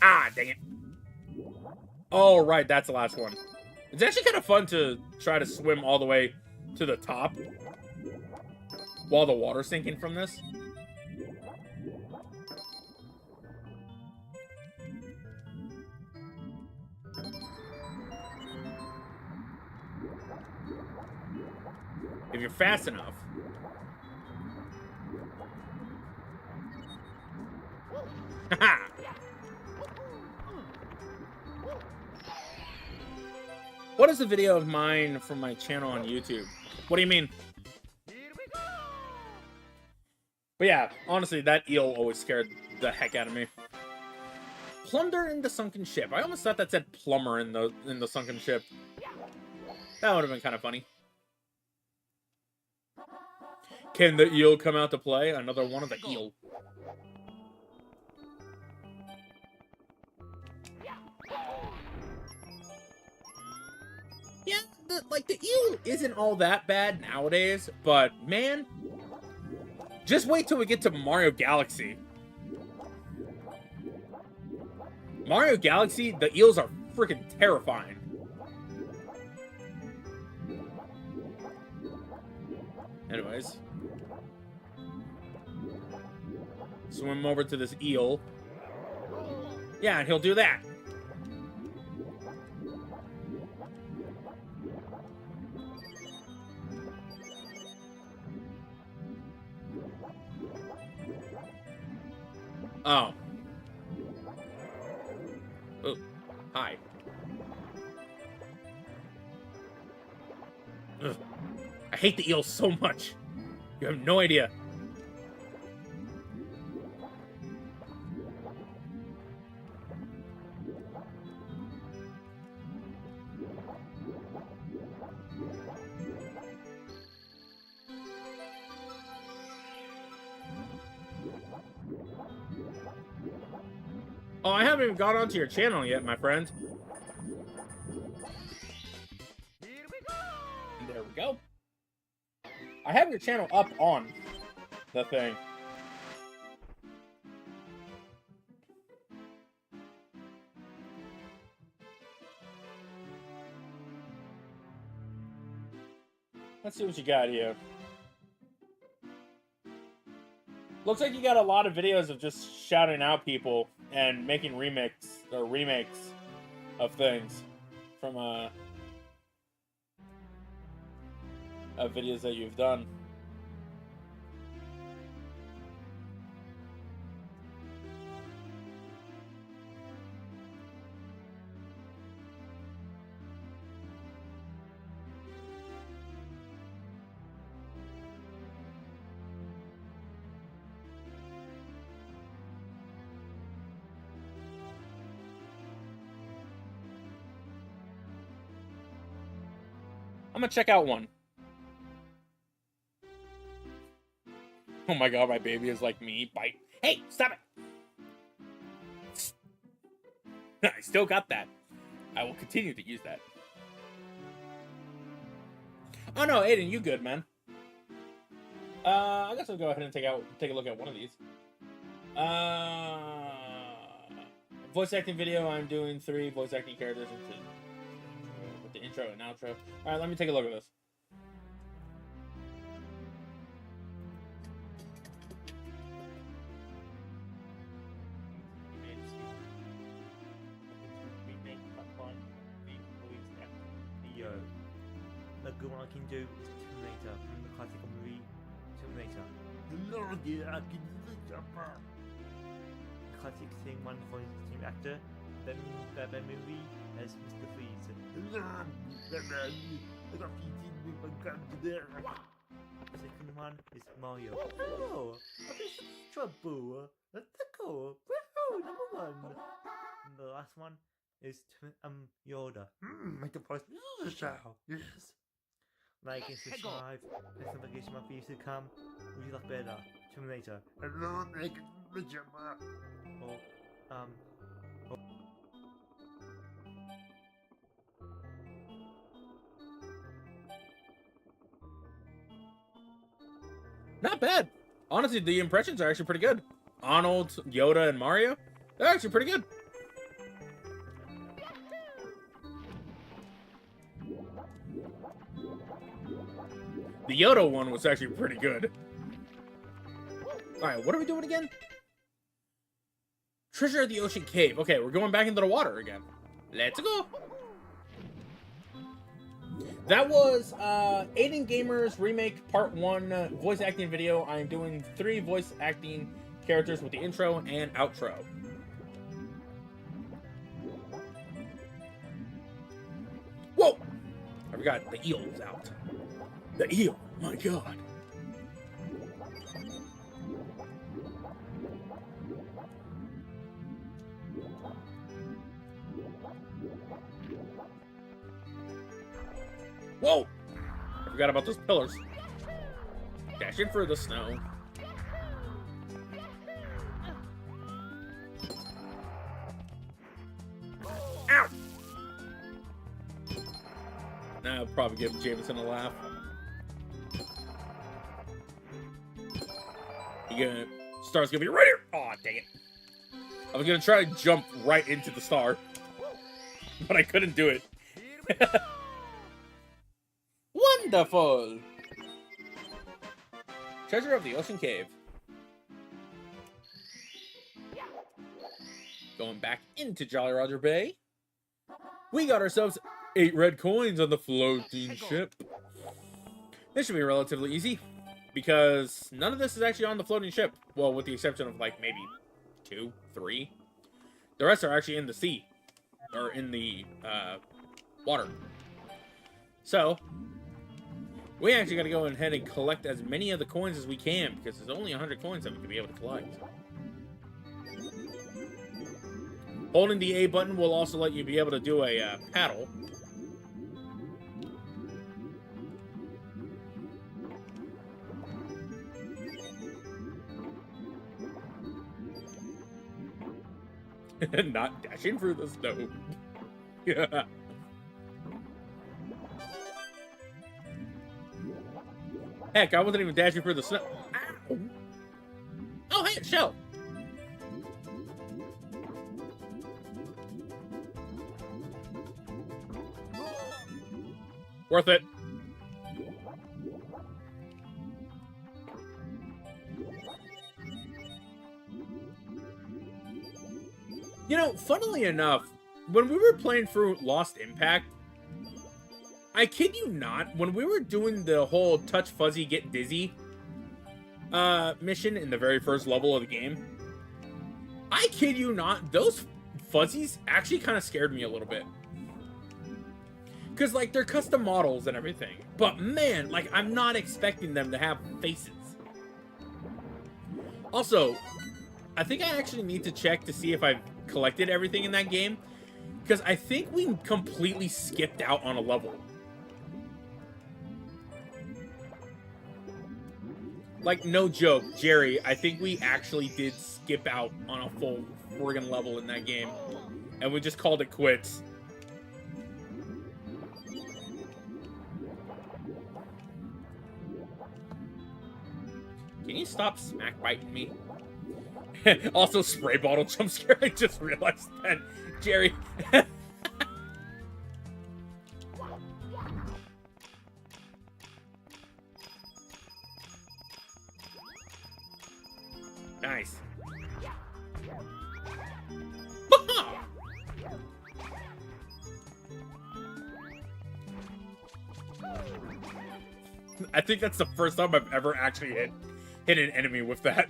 Ah, dang it. Oh, right, that's the last one. It's actually kind of fun to try to swim all the way to the top while the water's sinking from this. If you're fast enough. Haha! What is a video of mine from my channel on YouTube? What do you mean? But yeah, honestly, that eel always scared the heck out of me. Plunder in the sunken ship. I almost thought that said plumber in the sunken ship. That would have been kind of funny. Can the eel come out to play? Another one of the eel. Yeah, the eel isn't all that bad nowadays, but man, just wait till we get to Mario Galaxy. Mario Galaxy, the eels are freaking terrifying. Anyways. Swim over to this eel. Yeah, and he'll do that. Oh. Oh, hi. Ugh. I hate the eels so much. You have no idea. Oh, I haven't even got onto your channel yet, my friend. And there we go. I have your channel up on the thing. Let's see what you got here. Looks like you got a lot of videos of just shouting out people and making remakes of things from videos that you've done. I'm gonna check out one. Oh my god, my baby is like me. Bite. Hey, stop it! I still got that. I will continue to use that. Oh no, Aiden, you good, man. I guess I'll go ahead and take a look at one of these. Voice acting video, I'm doing 3 voice acting characters with the intro and outro. Alright, let me take a look at this. The good one I can do is Terminator from the classical movie Terminator. The classic thing one for his team actor, then Batman movie as Mr. Freeze. The second one is Mario. Oh, I'm in trouble. Let's go. Number 1. And the last one is Yoda. Make the voice. Yes. Like and subscribe. If somebody gets my videos to come, would you like better? Terminator. Or Not bad. Honestly, the impressions are actually pretty good. Arnold, Yoda, and Mario, they're actually pretty good. The Yoda one was actually pretty good. Alright, what are we doing again? Treasure of the Ocean Cave. Okay, we're going back into the water again. Let's go. That was Aiden Gamer's Remake Part 1 voice acting video. I'm doing 3 voice acting characters with the intro and outro. Whoa! I forgot the eel was out. The eel, my god. Whoa! I forgot about those pillars. Dashing for the snow. Ow! Nah, I'll probably give Jameson a laugh. Star's gonna be right here! Aw, oh, dang it. I was gonna try to jump right into the star, but I couldn't do it. Wonderful! Treasure of the Ocean Cave. Going back into Jolly Roger Bay. We got ourselves 8 red coins on the floating ship. This should be relatively easy, because none of this is actually on the floating ship. Well, with the exception of, like, maybe 2, 3. The rest are actually in the sea. Or in the, water. So, we actually gotta go ahead and collect as many of the coins as we can, because there's only 100 coins that we can be able to collect. Holding the A button will also let you be able to do a, paddle. Not dashing through the snow. Yeah. Heck, I wasn't even dashing through the snow. Ow. Oh, hey, shell. Worth it. You know, funnily enough, when we were playing through Lost Impact, I kid you not, when we were doing the whole touch fuzzy get dizzy mission in the very first level of the game, I kid you not, those fuzzies actually kind of scared me a little bit. Because, like, they're custom models and everything. But, man, like, I'm not expecting them to have faces. Also, I think I actually need to check to see if I've collected everything in that game. Because I think we completely skipped out on a level. Like, no joke, Jerry, I think we actually did skip out on a full friggin' level in that game. And we just called it quits. Can you stop smack biting me? Also, spray bottle jump scare. I just realized that. Jerry. Nice. I think that's the first time I've ever actually hit an enemy with that.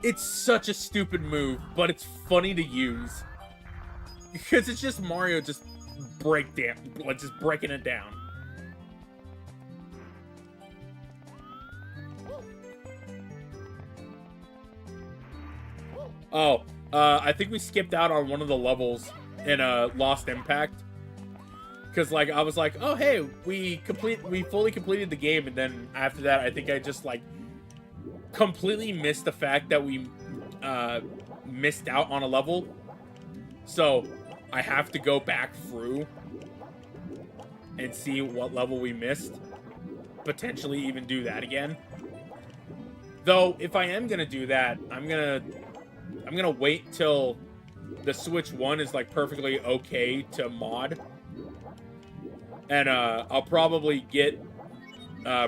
It's such a stupid move, but it's funny to use. Because it's just Mario just breaking it down. Oh, I think we skipped out on one of the levels in Lost Impact. Because, like, I was like, oh, hey, we fully completed the game, and then after that, I think I just, like, completely missed the fact that we missed out on a level. So, I have to go back through and see what level we missed. Potentially even do that again. Though, if I am gonna do that, I'm gonna wait till the Switch 1 is, like, perfectly okay to mod. And I'll probably get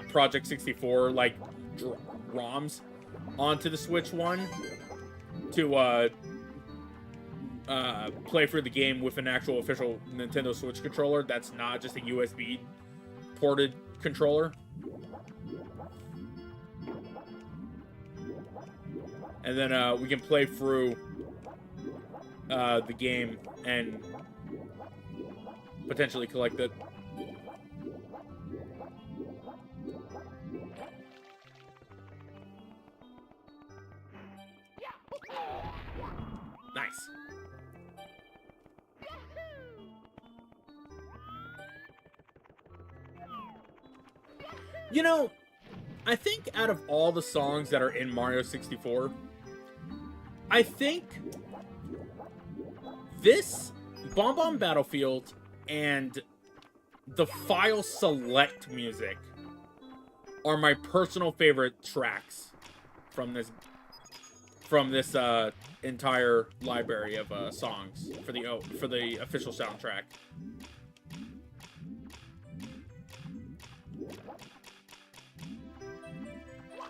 Project 64 like ROMs onto the Switch 1 to play through the game with an actual official Nintendo Switch controller that's not just a USB ported controller. And then we can play through the game and potentially collect it. Nice. You know, I think out of all the songs that are in Mario 64, I think this, Bomb Bomb Battlefield, and the File Select music are my personal favorite tracks from this entire library of songs for the official soundtrack.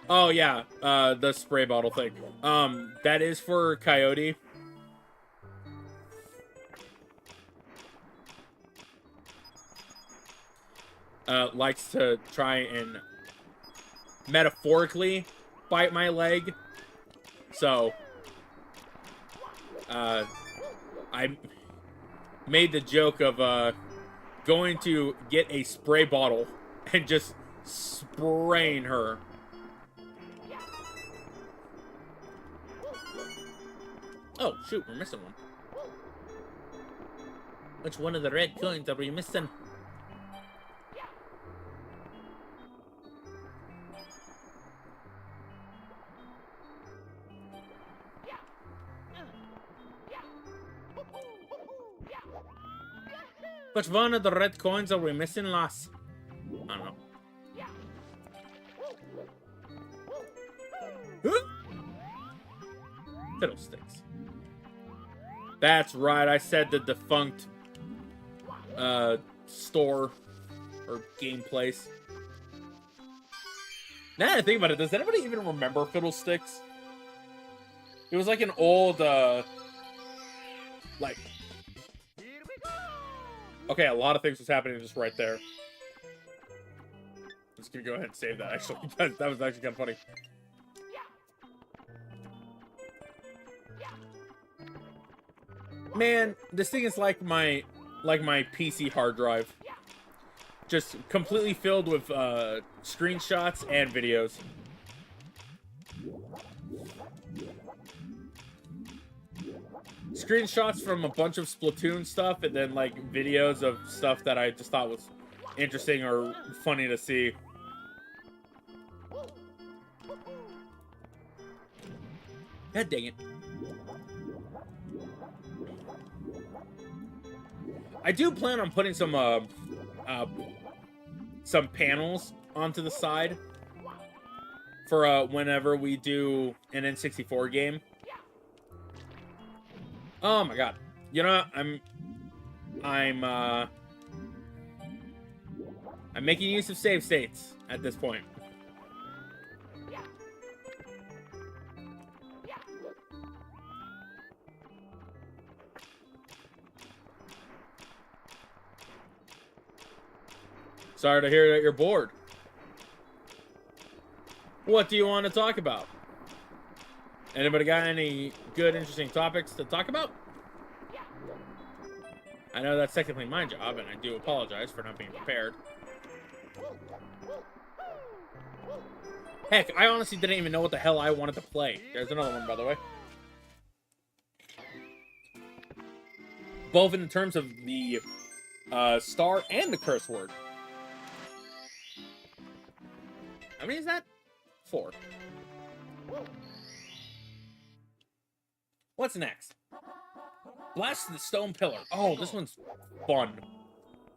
Oh yeah, the spray bottle thing. That is for Coyote. Likes to try and metaphorically bite my leg. So, I made the joke of going to get a spray bottle and just spraying her. Oh, shoot, we're missing one. Which one of the red coins are we missing? Which one of the red coins are we missing, lass? I don't know. Huh? Fiddlesticks. That's right, I said the defunct store or game place. Now that I think about it, does anybody even remember Fiddlesticks? It was like an old like, okay, a lot of things was happening just right there. I'm just gonna go ahead and save that actually, because that was actually kind of funny. Man, this thing is like my PC hard drive. Just completely filled with screenshots and videos. Screenshots from a bunch of Splatoon stuff, and then like videos of stuff that I just thought was interesting or funny to see. God dang it. I do plan on putting some panels onto the side for whenever we do an N64 game. Oh my god. You know what? I'm making use of save states at this point. Sorry to hear that you're bored. What do you want to talk about? Anybody got any good, interesting topics to talk about? I know that's technically my job, and I do apologize for not being prepared. Heck, I honestly didn't even know what the hell I wanted to play. There's another one, by the way. Both in terms of the star and the curse word. How many is that? 4. What's next? Blast the Stone Pillar. Oh, this one's fun.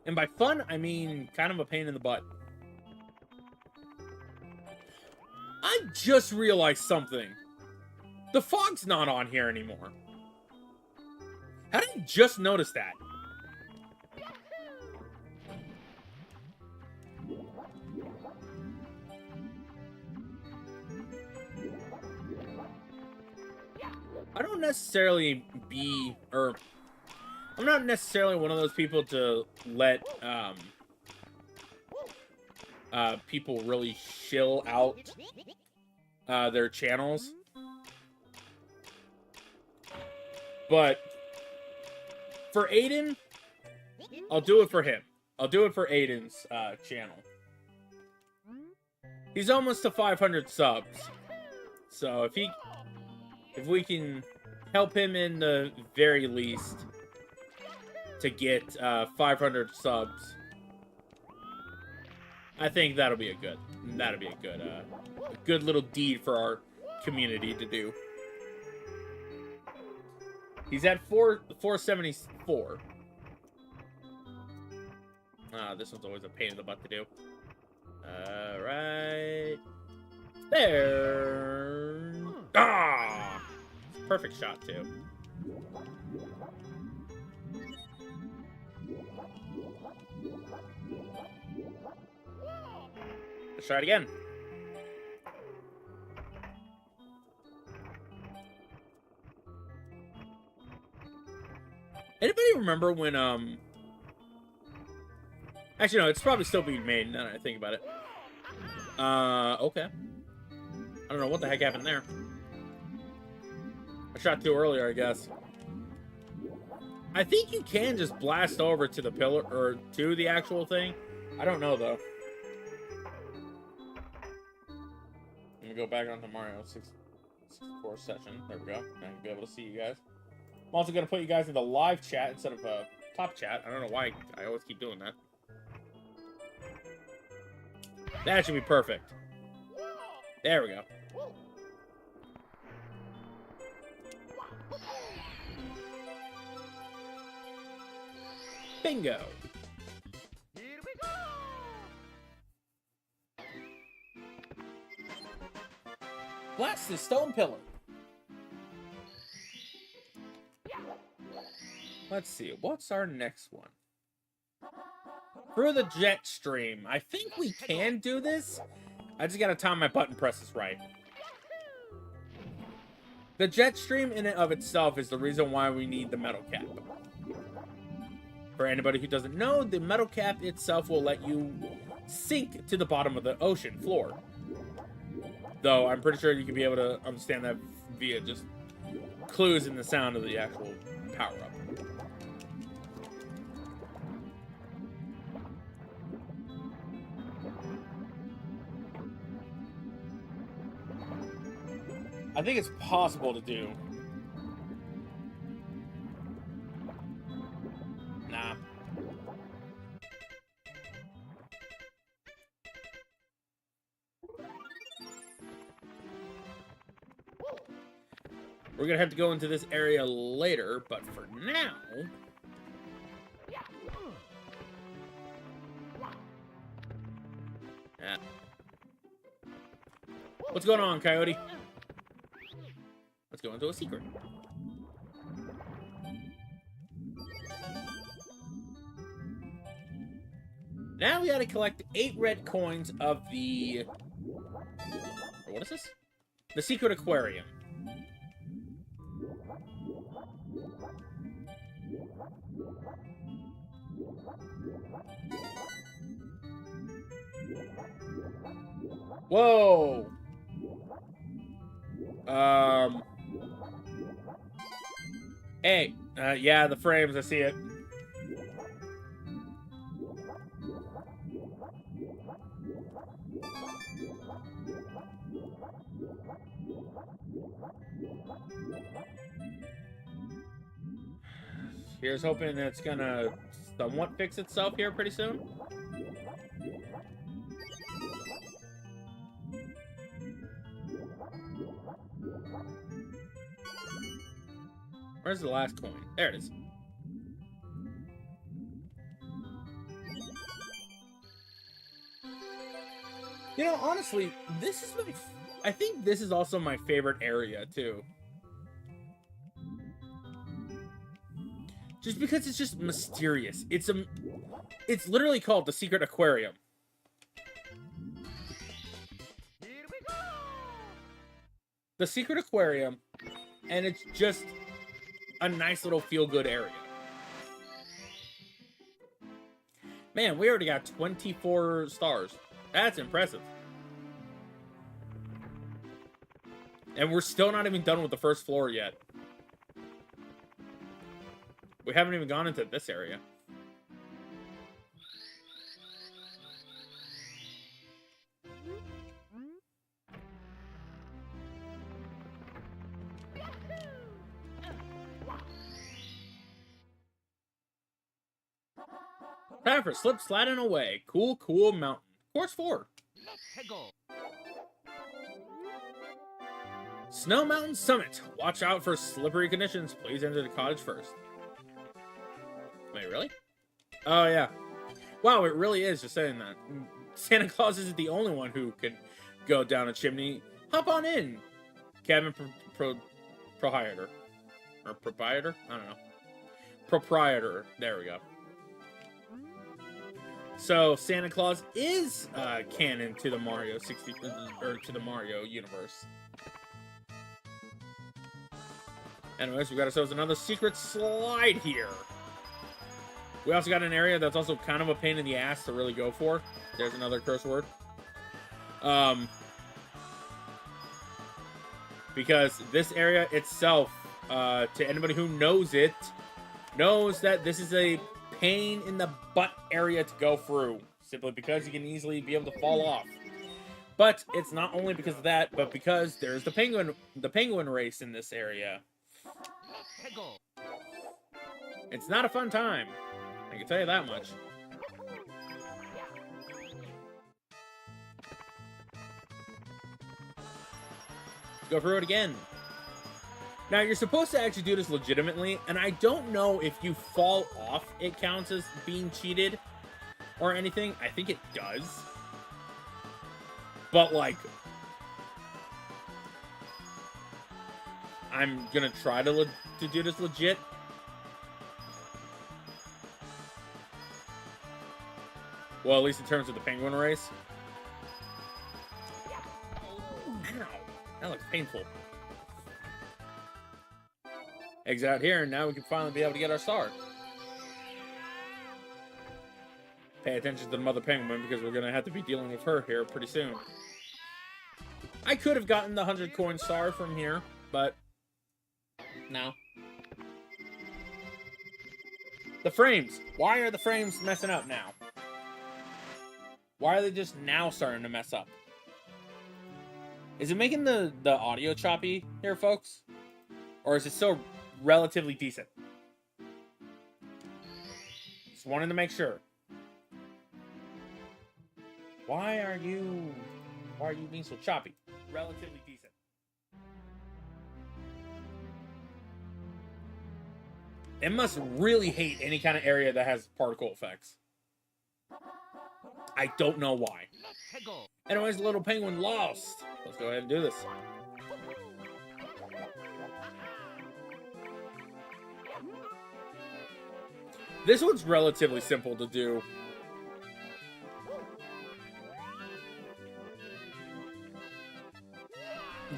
And by fun, I mean kind of a pain in the butt. I just realized something. The fog's not on here anymore. How did I just notice that? I don't necessarily I'm not necessarily one of those people to let people really shill out their channels. But for Aiden, I'll do it for him. I'll do it for Aiden's channel. He's almost to 500 subs. So if we can help him in the very least to get 500 subs, I think that'll be a good little deed for our community to do. He's at 474. This one's always a pain in the butt to do. Right there. Ah, perfect shot too. Let's try it again. Anybody remember when actually no, it's probably still being made now that I think about it. Okay. I don't know what the heck happened there. I shot too earlier, I guess. I think you can just blast over to the pillar or to the actual thing. I don't know though. Let me go back onto Mario 64 session. There we go. Now you'll be able to see you guys. I'm also going to put you guys in the live chat instead of top chat. I don't know why I always keep doing that. That should be perfect. There we go. Bingo. Here we go! Blast the stone pillar. Let's see, what's our next one? Through the jet stream. I think we can do this. I just gotta time my button presses right. The jet stream in and of itself is the reason why we need the metal cap. For anybody who doesn't know, the metal cap itself will let you sink to the bottom of the ocean floor. Though I'm pretty sure you can be able to understand that via just clues in the sound of the actual power-up. I think it's possible to do. Nah. We're gonna have to go into this area later, but for now... Yeah. What's going on, Coyote? Let's go into a secret. Now we gotta collect 8 red coins of the... What is this? The secret aquarium. Whoa! Hey, yeah, the frames, I see it. Here's hoping it's gonna somewhat fix itself here pretty soon. Where's the last coin? There it is. You know, honestly, this is my... I think this is also my favorite area, too. Just because it's just mysterious. It's literally called the Secret Aquarium. Here we go! The Secret Aquarium, and it's just a nice little feel-good area. Man, we already got 24 stars. That's impressive. And we're still not even done with the first floor yet. We haven't even gone into this area. Time for slip, sliding away. Cool, cool mountain. Course 4. Let's go! Snow Mountain Summit. Watch out for slippery conditions. Please enter the cottage first. Wait, really? Oh, yeah. Wow, it really is just saying that. Santa Claus isn't the only one who can go down a chimney. Hop on in. Cabin proprietor. Or proprietor? I don't know. Proprietor. There we go. So, Santa Claus is canon to the Mario 60... or to the Mario universe. Anyways, we got ourselves another secret slide here. We also got an area that's also kind of a pain in the ass to really go for. There's another curse word. Because this area itself, to anybody who knows it, knows that this is a pain in the butt area to go through. Simply because you can easily be able to fall off. But it's not only because of that, but because there's the penguin race in this area. Let's go! It's not a fun time. I can tell you that much. Let's go through it again. Now, you're supposed to actually do this legitimately, and I don't know if you fall off, it counts as being cheated or anything. I think it does. But, like, I'm gonna try to do this legit. Well, at least in terms of the penguin race. Ow, that looks painful. Exit out here, and now we can finally be able to get our star. Pay attention to the mother penguin, because we're gonna have to be dealing with her here pretty soon. I could have gotten the 100 coin star from here, but no. The frames. Why are the frames messing up now? Why are they just now starting to mess up? Is it making the audio choppy here, folks? Or is it still relatively decent? Just wanted to make sure. Why are you being so choppy? Relatively decent. It must really hate any kind of area that has particle effects. I don't know why. Let's go. Anyways, the little penguin lost. Let's go ahead and do this. This one's relatively simple to do.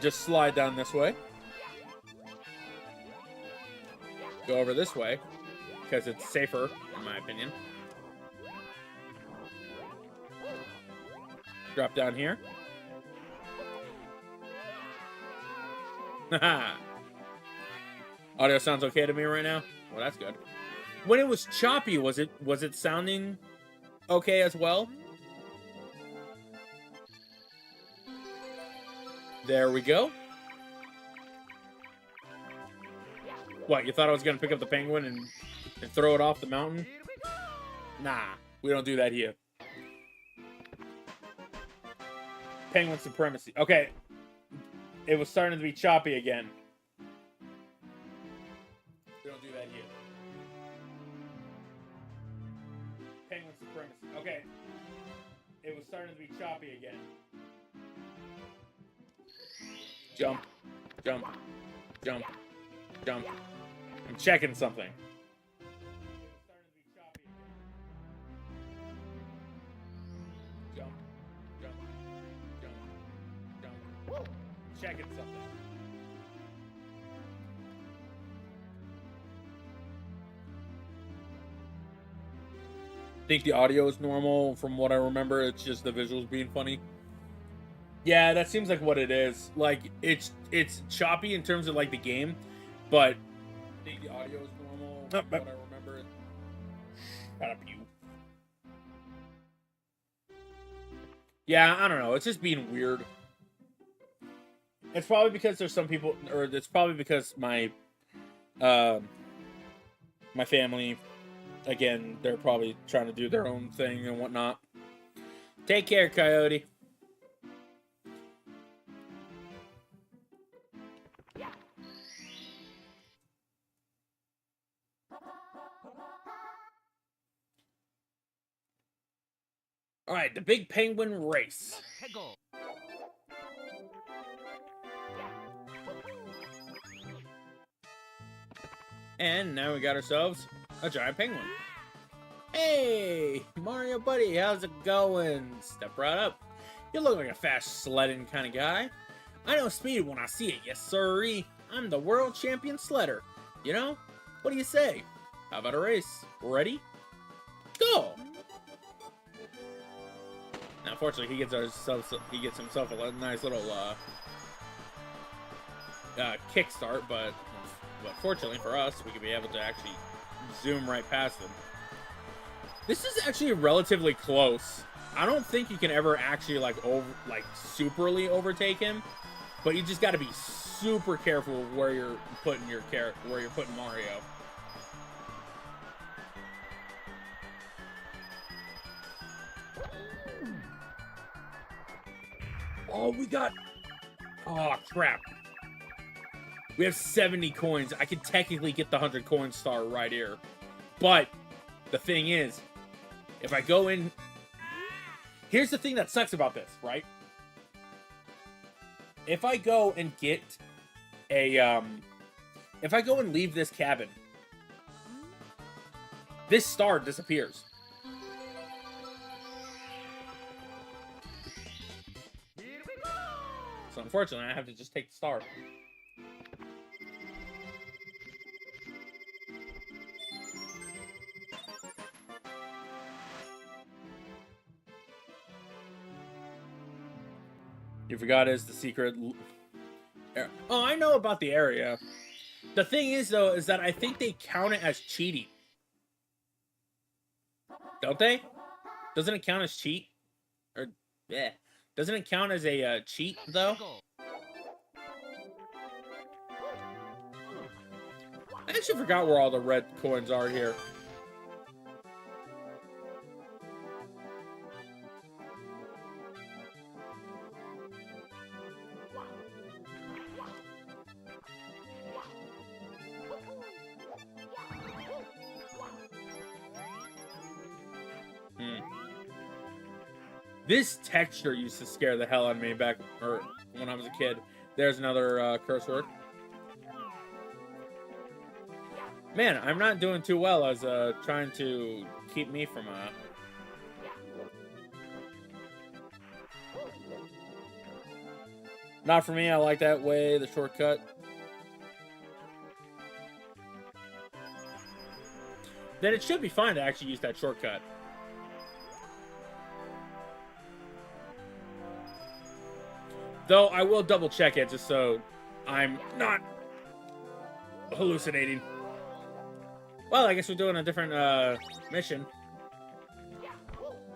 Just slide down this way. Go over this way, because it's safer, in my opinion. Drop down here. Haha. Audio sounds okay to me right now? Well, that's good. When it was choppy, was it sounding okay as well? There we go. What, you thought I was gonna pick up the penguin and throw it off the mountain? Nah, we don't do that here. Penguin supremacy. Okay. It was starting to be choppy again. We don't do that here. Penguin supremacy. Okay. It was starting to be choppy again. Jump. Jump. Jump. Jump. I'm checking something. Jump. Jump. Jump. Jump. Checking something. I think the audio is normal. From what I remember, it's just the visuals being funny. Yeah, that seems like what it is. Like, it's choppy in terms of, like, the game, but I think the audio is normal. From what I remember. Shut up, you. Yeah, I don't know. It's just being weird. It's probably because there's some people, or it's probably because my family, again, they're probably trying to do their own thing and whatnot. Take care, Coyote. All right, the big penguin race. Let's go. And now we got ourselves a giant penguin. Hey, Mario buddy, how's it going? Step right up. You look like a fast sledding kind of guy. I know speed when I see it, yes sirree. I'm the world champion sledder. You know? What do you say? How about a race? Ready? Go! Now, unfortunately, he gets himself a nice little kickstart, but fortunately for us, we can be able to actually zoom right past them. This is actually relatively close. I don't think you can ever actually superly overtake him, but you just got to be super careful where you're putting Mario. Oh, oh, crap. We have 70 coins. I could technically get the 100 coin star right here. But the thing is, if I go in... Here's the thing that sucks about this, right? If I go and get a... If I go and leave this cabin, this star disappears. So unfortunately, I have to just take the star. You forgot is the secret. Oh, I know about the area. The thing is, though, is that I think they count it as cheating. Don't they? Doesn't it count as cheat? Or, yeah. Doesn't it count as a cheat, though? I actually forgot where all the red coins are here. This texture used to scare the hell out of me back when I was a kid. There's another curse word. Man, I'm not doing too well as trying to keep me from Not for me, I like that way, the shortcut. Then it should be fine to actually use that shortcut. Though I will double check it just so I'm not hallucinating. Well, I guess we're doing a different mission.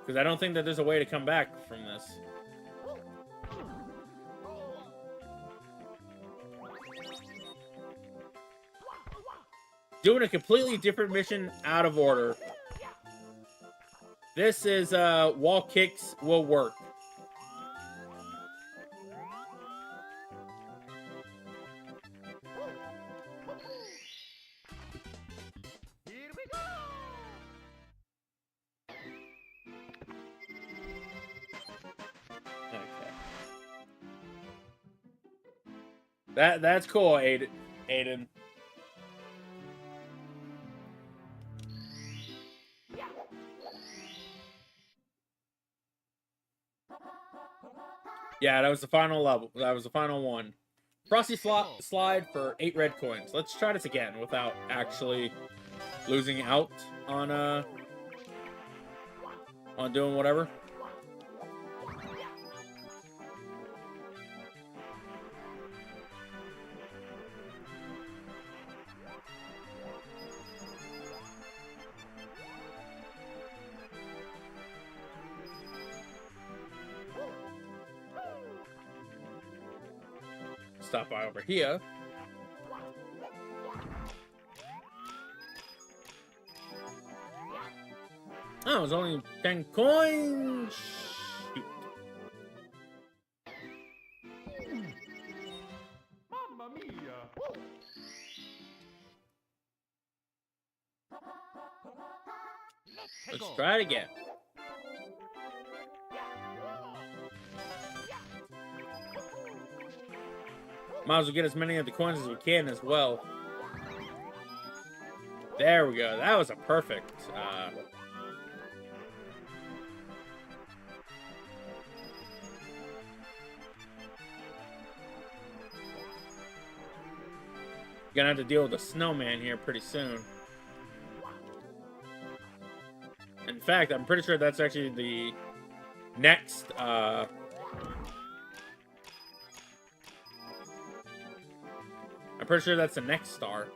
Because I don't think that there's a way to come back from this. Doing a completely different mission out of order. This is wall kicks will work. Here we go. Okay. That's cool, Aiden. Yeah, that was the final level. That was the final one. Frosty slide for 8 red coins. Let's try this again without actually losing out on doing whatever. Stop by over here. Oh, it was only 10 coins. Shoot. Mamma mia. Let's try it again. Might as well get as many of the coins as we can as well. There we go. That was a perfect. Gonna have to deal with the snowman here pretty soon. In fact, I'm pretty sure that's actually the next. I'm pretty sure that's the next star.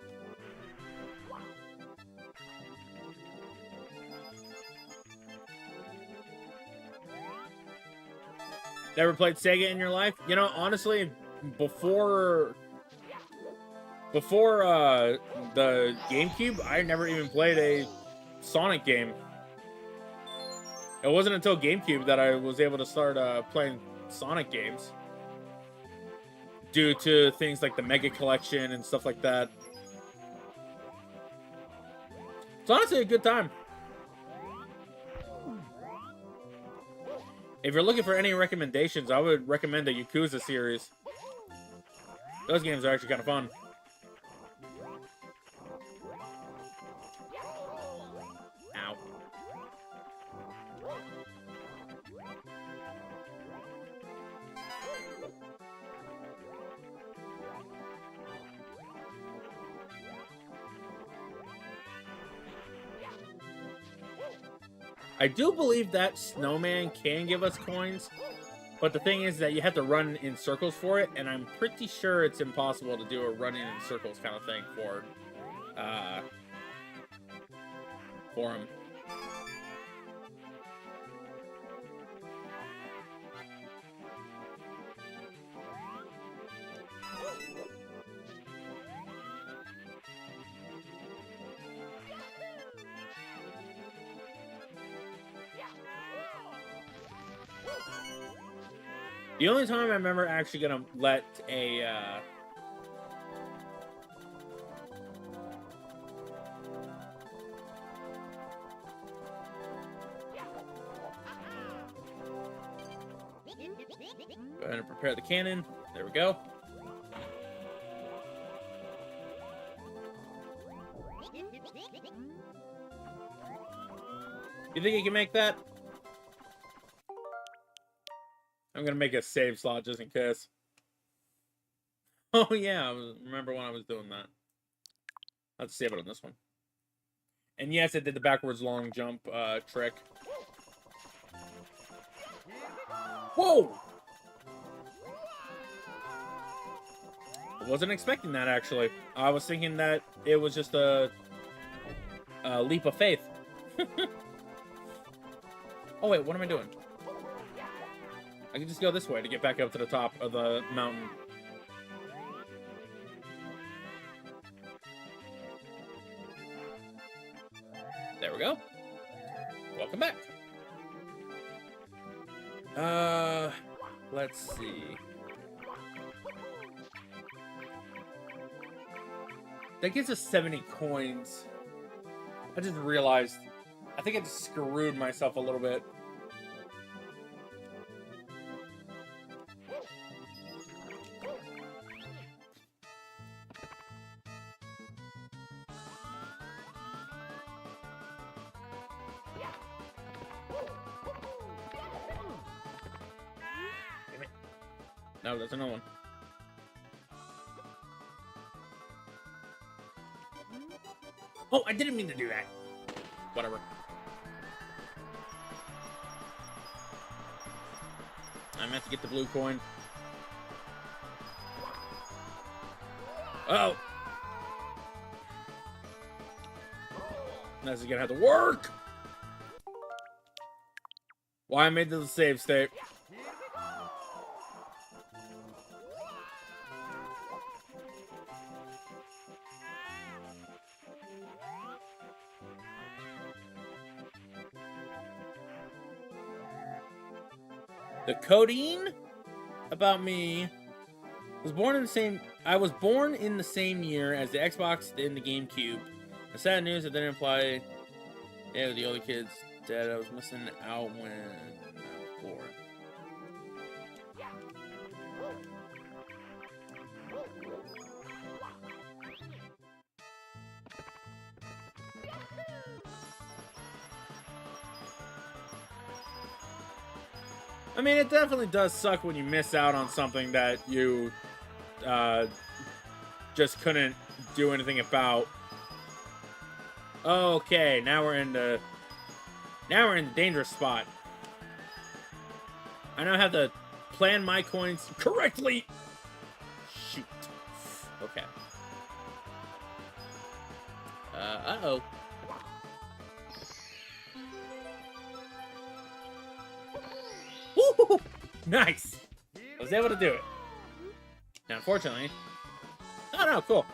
Never played Sega in your life? You know, honestly, before the GameCube, I never even played a Sonic game. It wasn't until GameCube that I was able to start playing Sonic games. Due to things like the Mega Collection and stuff like that. It's honestly a good time. If you're looking for any recommendations, I would recommend the Yakuza series. Those games are actually kind of fun. Ow. I do believe that snowman can give us coins, but the thing is that you have to run in circles for it, and I'm pretty sure it's impossible to do a running in circles kind of thing for him. The only time I'm ever actually gonna let a Go ahead and prepare the cannon. There we go. You think you can make that? I'm gonna make a save slot just in case. Oh yeah, remember when I was doing that. Let's save it on this one. And yes, it did the backwards long jump trick. Whoa! I wasn't expecting that, actually. I was thinking that it was just a leap of faith. Oh wait, what am I doing? I can just go this way to get back up to the top of the mountain. There we go. Welcome back. Let's see. That gives us 70 coins. I just realized. I think I just screwed myself a little bit. No, there's another one. Oh, I didn't mean to do that. Whatever. I meant to get the blue coin. Oh! This is gonna have to work! Why I made this a save state. The codeine about me was born in the same. I was born in the same year as the Xbox and the GameCube. The sad news that didn't imply. Yeah, the older kids dead. I was missing out when I was born. I mean, it definitely does suck when you miss out on something that you just couldn't do anything about. Okay, now we're in the dangerous spot. I now have to plan my coins correctly. Shoot. Okay. Uh-oh. Woo! Nice! I was able to do it. Now, unfortunately... Oh, no, cool.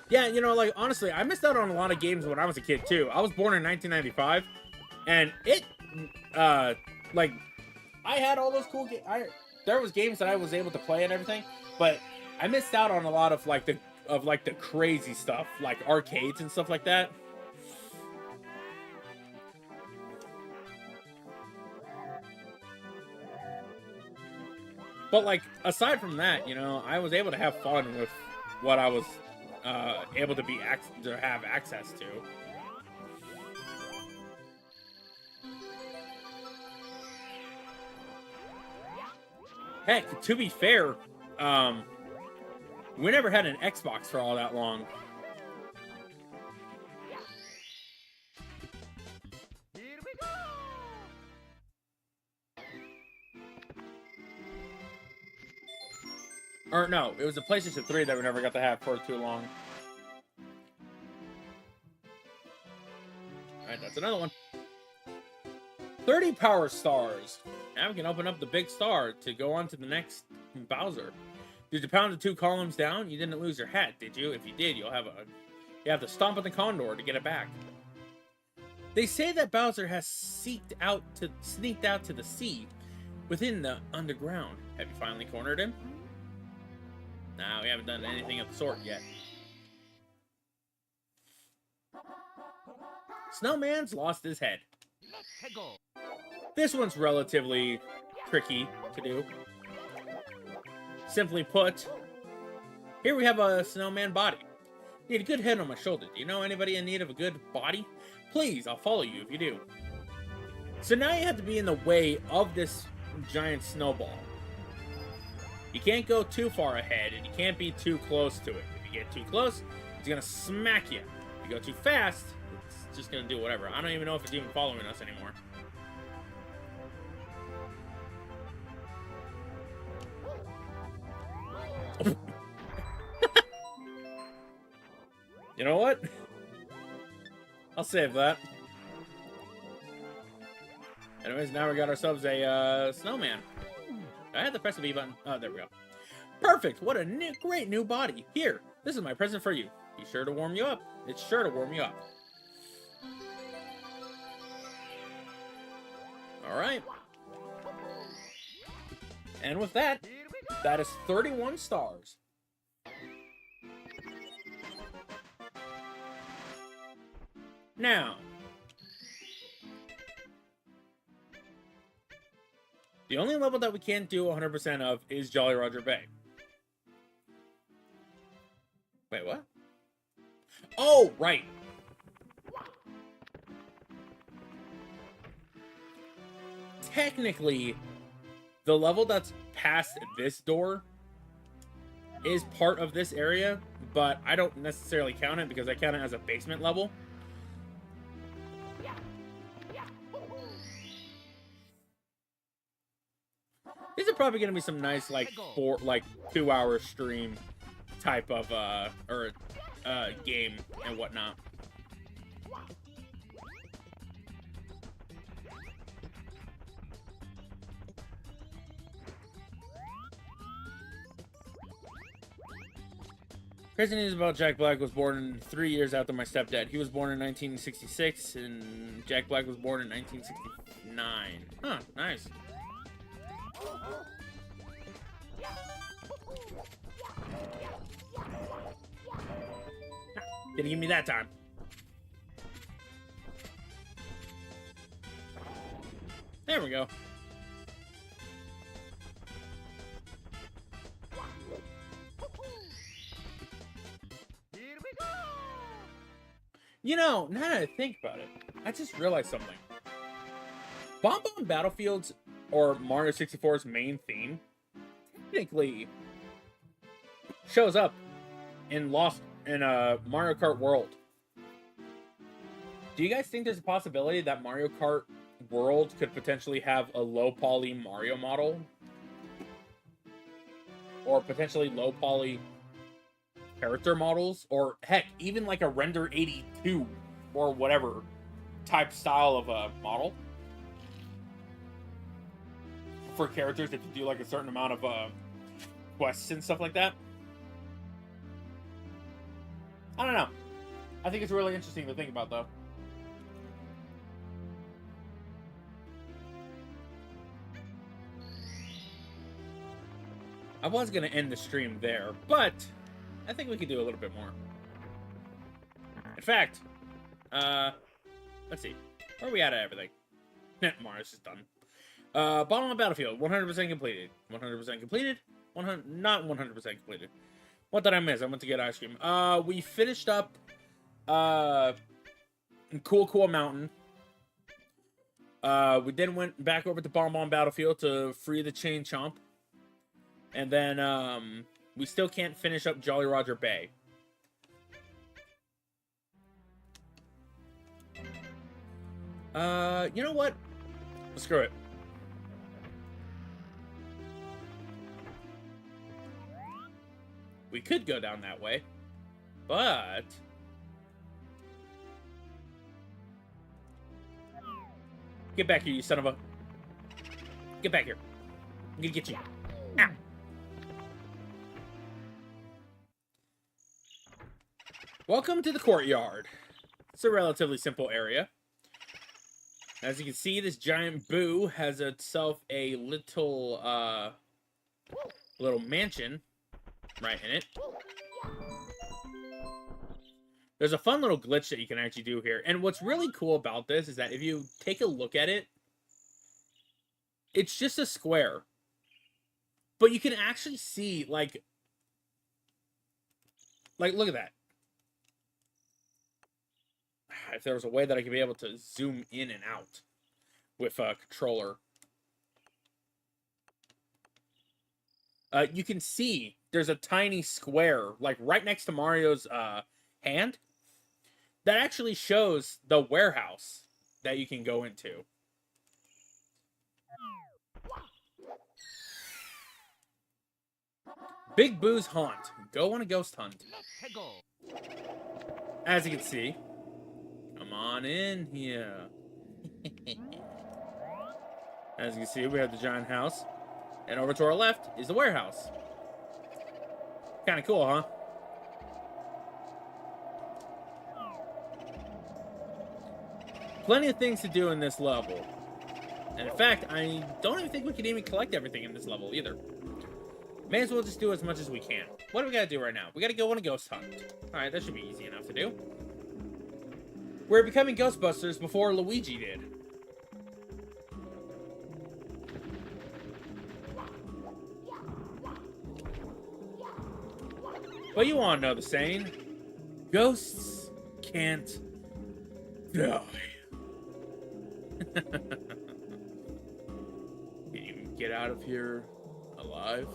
Yeah, you know, like, honestly, I missed out on a lot of games when I was a kid, too. I was born in 1995, and it, like, I had all those cool games. There was games that I was able to play and everything, but I missed out on a lot of, like, the crazy stuff, like arcades and stuff like that. But, like, aside from that, you know, I was able to have fun with what I was able to have access to. Heck, to be fair, we never had an Xbox for all that long. Here we go! Or no, it was the PlayStation 3 that we never got to have for too long. Alright, that's another one. 30 power stars. Now we can open up the big star to go on to the next Bowser. Did you pound the 2 columns down? You didn't lose your hat, did you? If you did, you have to stomp on the condor to get it back. They say that Bowser has sneaked out to the sea within the underground. Have you finally cornered him? No, we haven't done anything of the sort yet. Snowman's lost his head. Let's go. This one's relatively tricky to do. Simply put, here we have a snowman body. Need a good head on my shoulder. Do you know anybody in need of a good body? Please, I'll follow you if you do. So now you have to be in the way of this giant snowball. You can't go too far ahead, and you can't be too close to it. If you get too close, it's gonna smack you. If you go too fast, it's just gonna do whatever. I don't even know if it's even following us anymore. You know what? I'll save that. Anyways, now we got ourselves a snowman. I had to press the B button. Oh, there we go. Perfect! What a great new body. Here, this is my present for you. Be sure to warm you up. It's sure to warm you up. Alright. And with that, Here we go. that is 31 stars. Now, the only level that we can't do 100% of is Jolly Roger Bay. Wait, what? Oh, right. Technically, the level that's past this door is part of this area, but I don't necessarily count it because I count it as a basement level. These are probably gonna be some nice, like 2-hour stream type of game and whatnot. Crazy news about Jack Black was born 3 years after my stepdad. He was born in 1966, and Jack Black was born in 1969. Huh, nice. Didn't give me that time. There we go. Here we go. You know, now that I think about it, I just realized something. Bomb Bomb Battlefields, or Mario 64's main theme, technically shows up in Mario Kart World. Do you guys think there's a possibility that Mario Kart World could potentially have a low poly Mario model? Or potentially low poly character models? Or heck, even like a render 82 or whatever type style of a model for characters if you do like a certain amount of quests and stuff like that. I don't know. I think it's really interesting to think about, though. I was going to end the stream there, but I think we could do a little bit more. In fact, let's see. Where are we at everything? Mars is done. Bottom of Battlefield, 100% completed. 100% completed? Not 100% completed. What did I miss? I went to get ice cream. We finished up Cool Mountain. We then went back over to Bomb Battlefield to free the Chain Chomp. And then we still can't finish up Jolly Roger Bay. You know what? Screw it. We could go down that way, but get back here, you son of a... Get back here. I'm gonna get you. Ow. Welcome to the courtyard. It's a relatively simple area. As you can see, this giant boo has itself a little mansion right in it. There's a fun little glitch that you can actually do here. And what's really cool about this is that if you take a look at it, it's just a square. But you can actually see, like, look at that. If there was a way that I could be able to zoom in and out with a controller. You can see there's a tiny square, like, right next to Mario's hand. That actually shows the warehouse that you can go into. Big Boo's Haunt. Go on a ghost hunt. Let's go. As you can see. Come on in here. As you can see, we have the giant house. And over to our left is the warehouse. Kind of cool, huh? Plenty of things to do in this level. And in fact, I don't even think we can even collect everything in this level either. May as well just do as much as we can. What do we gotta do right now? We gotta go on a ghost hunt. Alright, that should be easy enough to do. We're becoming Ghostbusters before Luigi did. But you all know the saying. Ghosts can't die. Can you get out of here alive?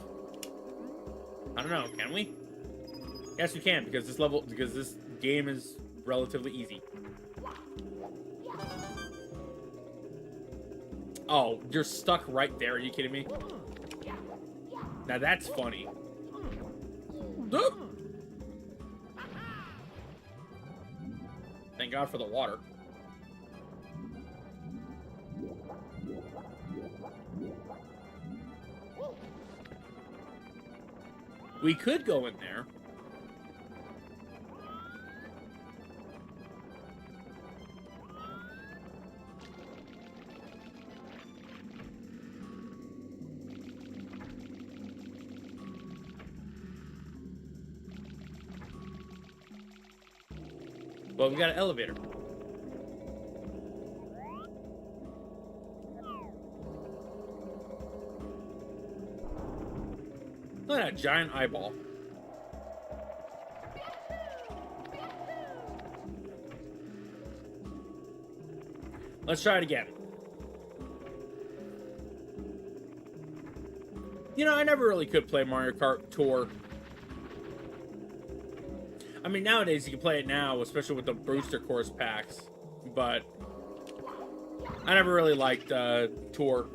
I don't know, can we? Yes, we can, because this game is relatively easy. Oh, you're stuck right there, are you kidding me? Now that's funny. Thank God for the water. We could go in there. Well, we got an elevator. Look at that giant eyeball. Let's try it again. You know, I never really could play Mario Kart Tour. I mean, nowadays you can play it now, especially with the booster course packs. But I never really liked Tour.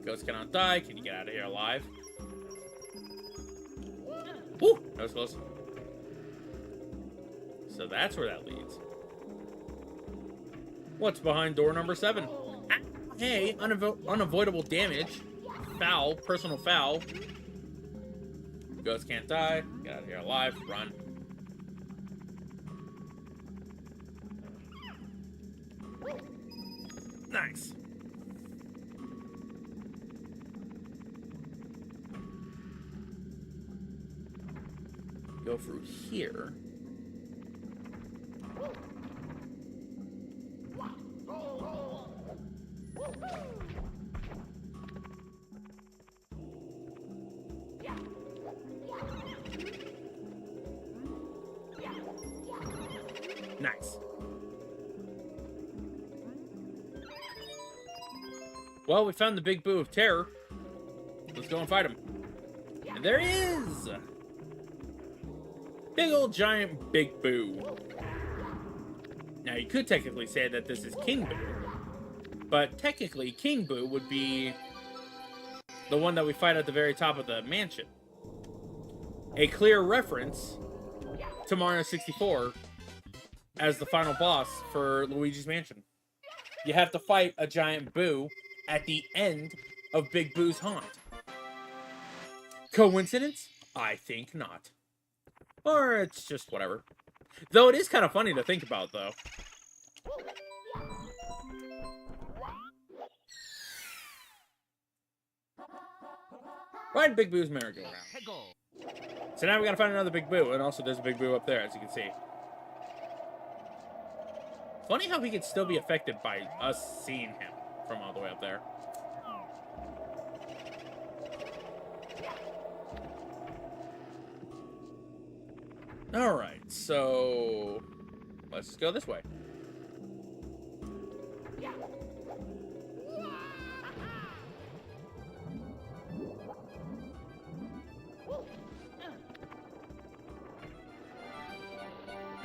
Ghosts cannot die. Can you get out of here alive? Woo! That was close. So that's where that leads. What's behind door number 7? Ah, hey, unavoidable damage. Foul, personal foul. Ghosts can't die. Get out of here alive. Run. Nice. Go through here. Nice. Well, we found the Big Boo of Terror. Let's go and fight him. And there he is! Big old giant Big Boo. Now, you could technically say that this is King Boo. But technically, King Boo would be the one that we fight at the very top of the mansion. A clear reference to Mario 64 as the final boss for Luigi's Mansion. You have to fight a giant Boo at the end of Big Boo's Haunt. Coincidence? I think not. Or it's just whatever. Though it is kind of funny to think about, though. Ride Big Boo's merry-go-round. So now we gotta find another Big Boo, and also there's a Big Boo up there, as you can see. Funny how he could still be affected by us seeing him from all the way up there. Alright, so let's go this way.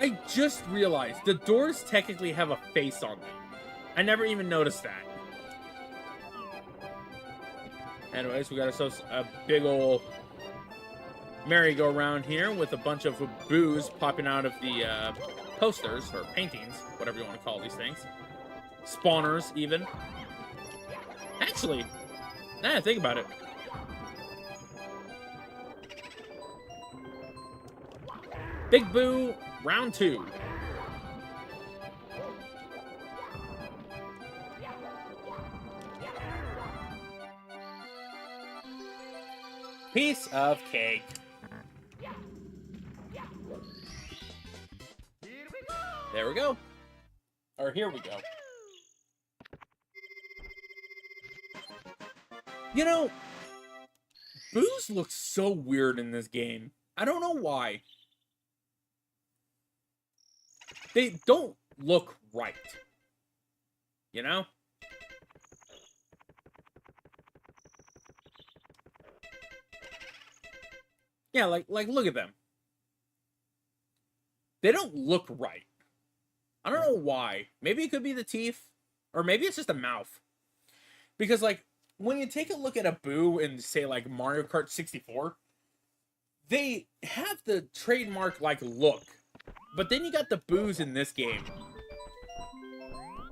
I just realized the doors technically have a face on them. I never even noticed that. Anyways, we got ourselves a big ol' merry-go-round here with a bunch of boos popping out of the posters, or paintings, whatever you want to call these things. Spawners, even. Actually, now that I think about it, Big Boo, round 2. Piece of cake. There we go. Or here we go. You know, boos look so weird in this game. I don't know why. They don't look right. You know? Yeah, like look at them. They don't look right. I don't know why. Maybe it could be the teeth, or maybe it's just a mouth. Because like when you take a look at a boo in say like Mario Kart 64, they have the trademark like look. But then you got the boos in this game.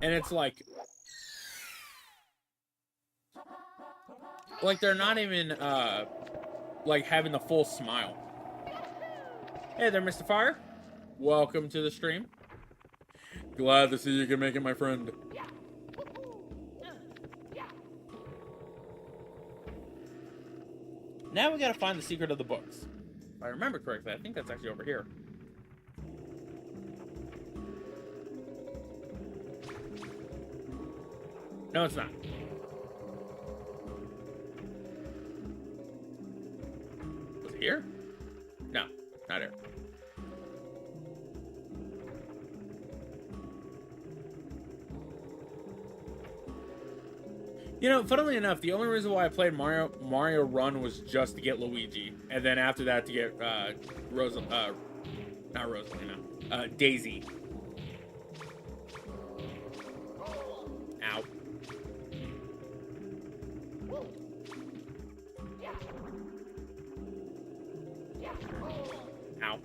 And it's like they're not even like having the full smile. Hey there, Mr. Fire. Welcome to the stream. Glad to see you can make it, my friend. Now we gotta find the secret of the books. If I remember correctly, I think that's actually over here. No, it's not. Was it here? No, not here. You know, funnily enough, the only reason why I played Mario Run was just to get Luigi, and then after that to get Daisy. Ow. Ow.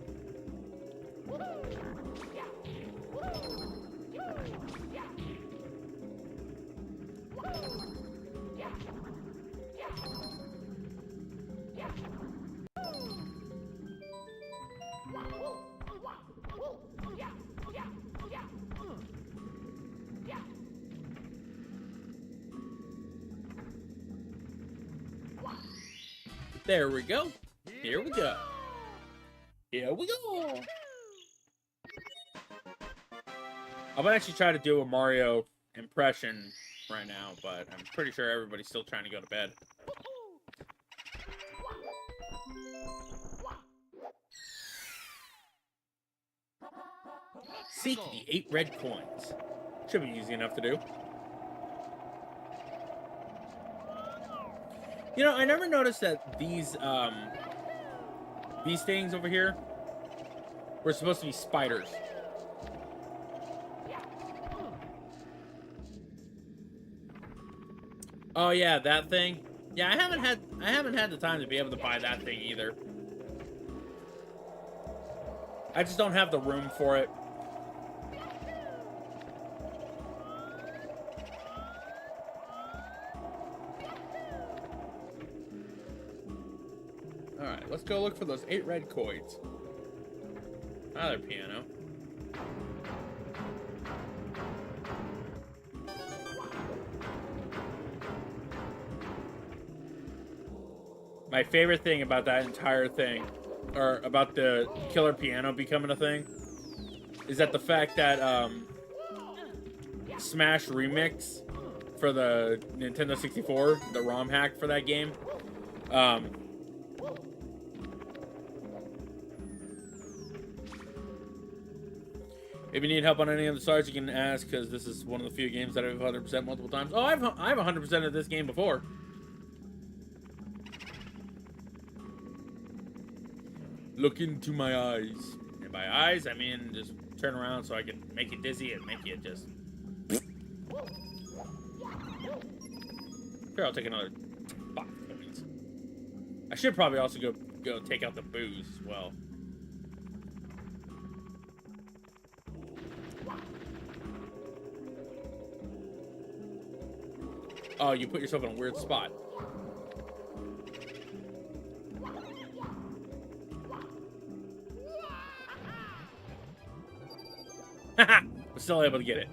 There we go. Here we go. Here we go. I'm gonna actually try to do a Mario impression right now, but I'm pretty sure everybody's still trying to go to bed. Seek the 8 red coins. Should be easy enough to do. You know, I never noticed that these things over here were supposed to be spiders. Oh yeah, that thing. Yeah, I haven't had the time to be able to buy that thing either. I just don't have the room for it. Alright, let's go look for those 8 red coins. Another piano. My favorite thing about that entire thing, or about the killer piano becoming a thing, is that the fact that, Smash remix for the Nintendo 64, the ROM hack for that game. If you need help on any of the stars, you can ask, because this is one of the few games that I've 100% multiple times. Oh, I've 100% of this game before. Look into my eyes. And by eyes, I mean just turn around so I can make you dizzy and make you just... Here, I'll take another 5 coins. I should probably also go take out the booze as well. Oh, you put yourself in a weird spot. Haha! We're still able to get it.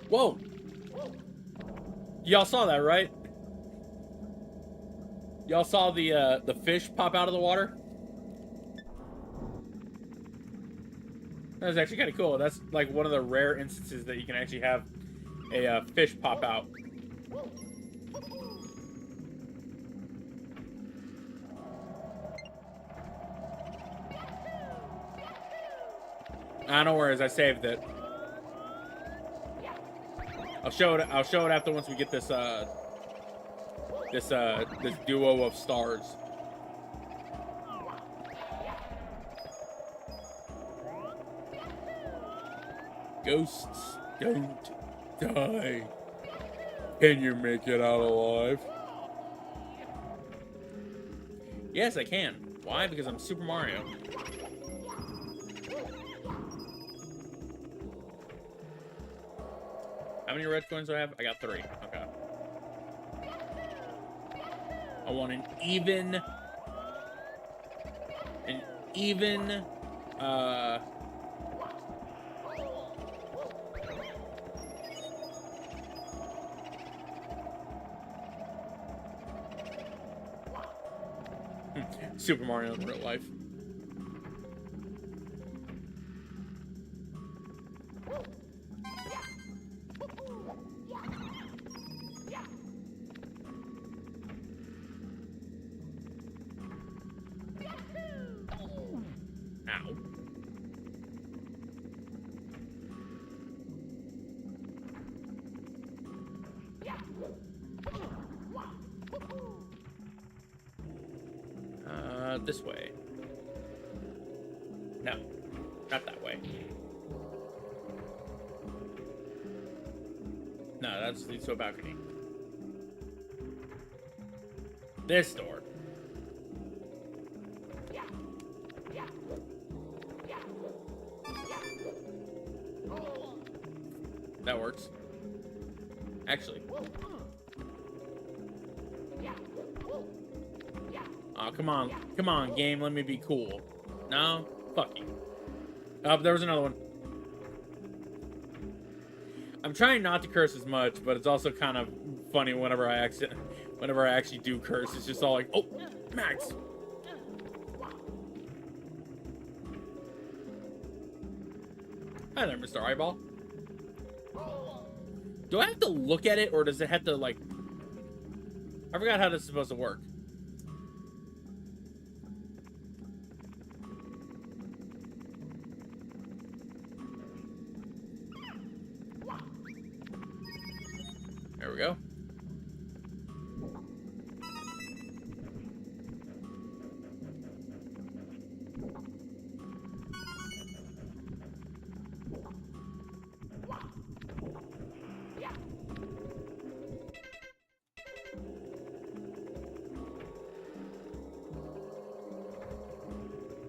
Whoa! Y'all saw that, right? Y'all saw the fish pop out of the water? That was actually kind of cool. That's like one of the rare instances that you can actually have a fish pop out. I don't know where it is. I saved it. I'll show it after once we get this this duo of stars. Ghosts don't die. Can you make it out alive? Yes, I can. Why? Because I'm Super Mario. How many red coins do I have? I got 3. Okay. I want an even Super Mario in real life. This way. No, not that way. No, that leads to a balcony. This door. That works. Actually. Oh, come on, game, let me be cool. No? Fuck you. Oh, there was another one. I'm trying not to curse as much, but it's also kind of funny whenever I actually do curse. It's just all like, oh, Max. Hi there, Mr. Eyeball. Do I have to look at it, or does it have to, like... I forgot how this is supposed to work. There we go.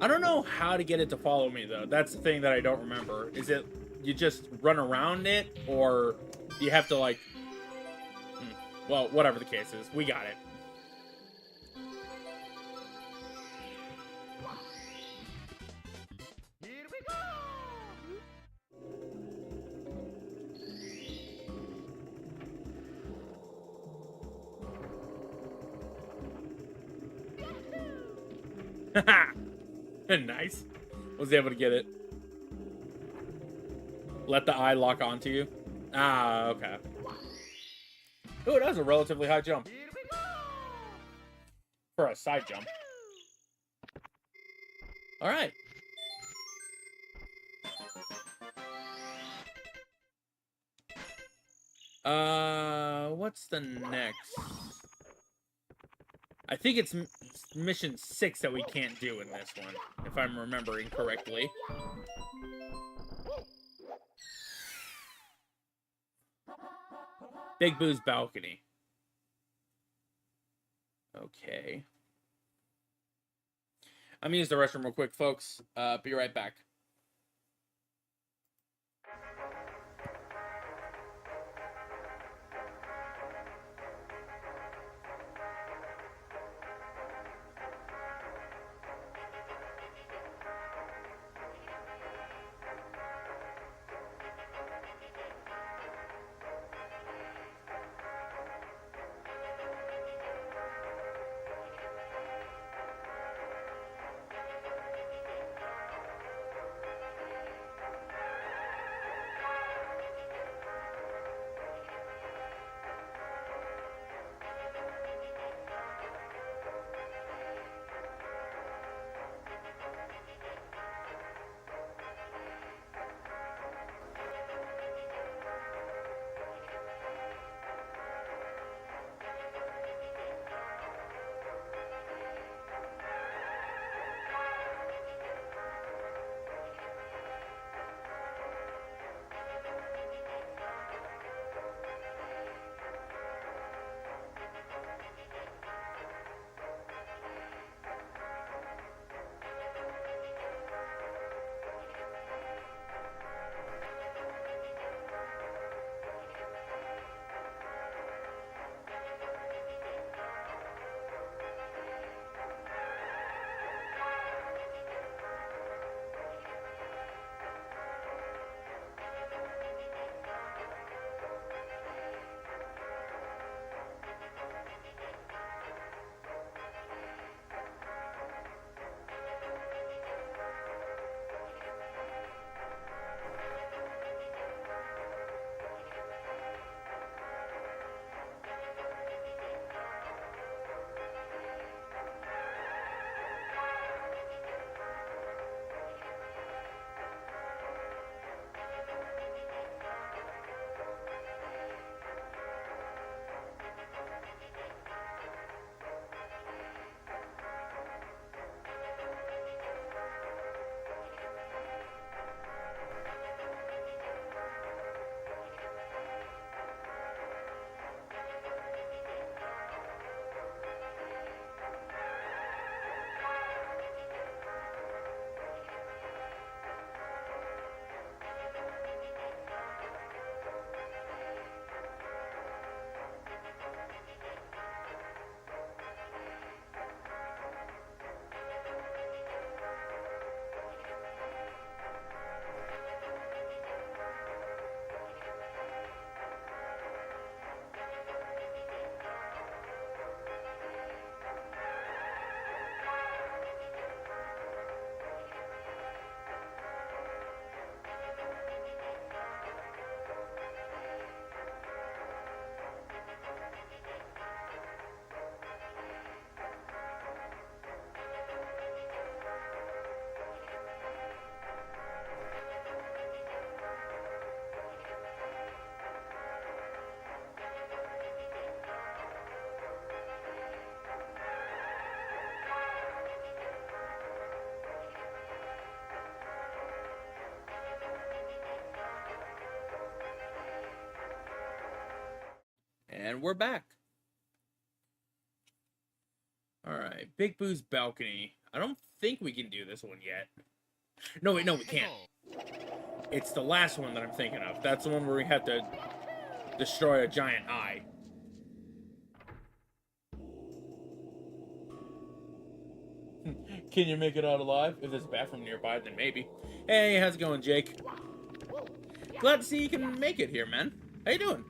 I don't know how to get it to follow me, though. That's the thing that I don't remember. Is it you just run around it, or do you have to, like... Well, whatever the case is, we got it. Here we go! Nice. Was able to get it. Let the eye lock onto you. Ah, okay. Oh, that was a relatively high jump. Here we go! For a side jump. Alright. What's the next? I think it's mission 6 that we can't do in this one, if I'm remembering correctly. Big Boo's balcony. Okay. I'm gonna use the restroom real quick, folks. Be right back. And we're back. Alright, Big Boo's balcony. I don't think we can do this one yet. No, wait, no, we can't. It's the last one that I'm thinking of. That's the one where we have to destroy a giant eye. Can you make it out alive? If there's a bathroom nearby, then maybe. Hey, how's it going, Jake? Glad to see you can make it here, man. How you doing?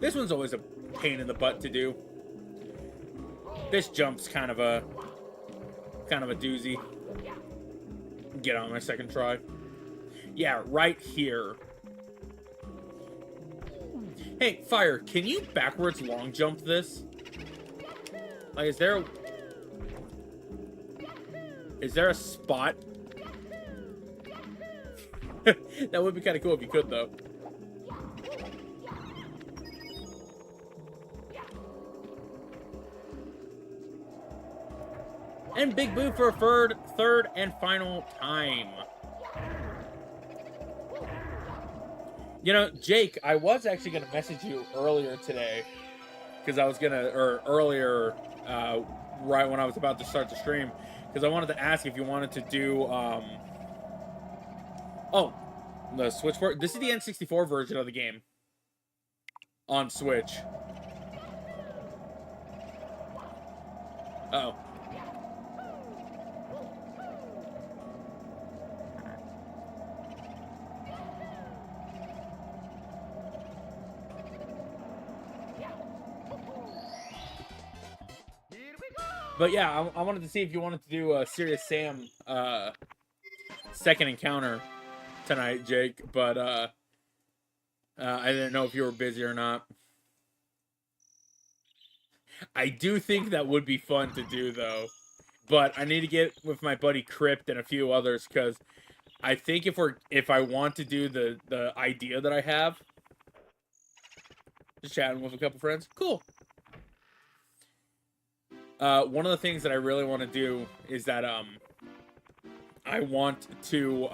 This one's always a pain in the butt to do. This jump's kind of a doozy. Get on my second try. Yeah, right here. Hey, Fire, can you backwards long jump this? Like, is there a spot? That would be kind of cool if you could, though. And Big Boo for a third and final time. You know, Jake, I was actually going to message you earlier today. Because I was going to, or earlier, right when I was about to start the stream. Because I wanted to ask if you wanted to do, oh, the Switch version. This is the N64 version of the game. On Switch. Uh-oh. But yeah, I wanted to see if you wanted to do a Serious Sam second encounter tonight, Jake. But I didn't know if you were busy or not. I do think that would be fun to do, though. But I need to get with my buddy Crypt and a few others, because I think if I want to do the idea that I have, just chatting with a couple friends, cool. One of the things that I really want to do is that, I want to,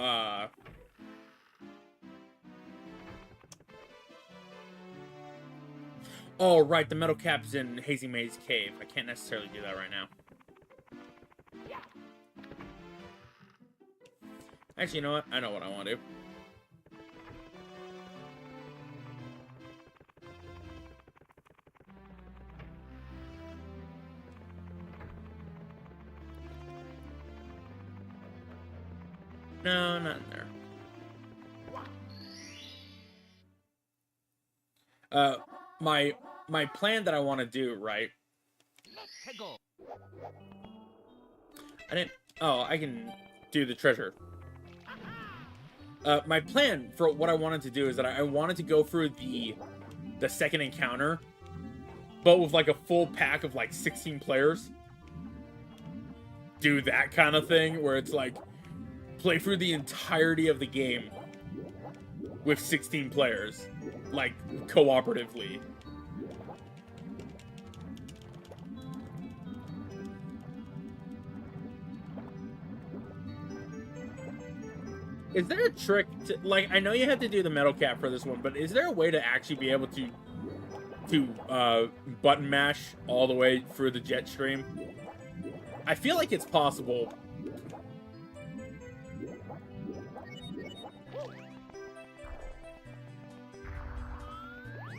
oh, right, the metal cap's in Hazy Maze Cave. I can't necessarily do that right now. Actually, you know what? I know what I want to do. No, not in there. My plan that I want to do, right? I can do the treasure. My plan for what I wanted to do is that I wanted to go through the second encounter, but with like a full pack of like 16 players. Do that kind of thing where it's like play through the entirety of the game with 16 players, like cooperatively. Is there a trick to, like, I know you have to do the metal cap for this one, but is there a way to actually be able to button mash all the way through the jet stream? I feel like it's possible.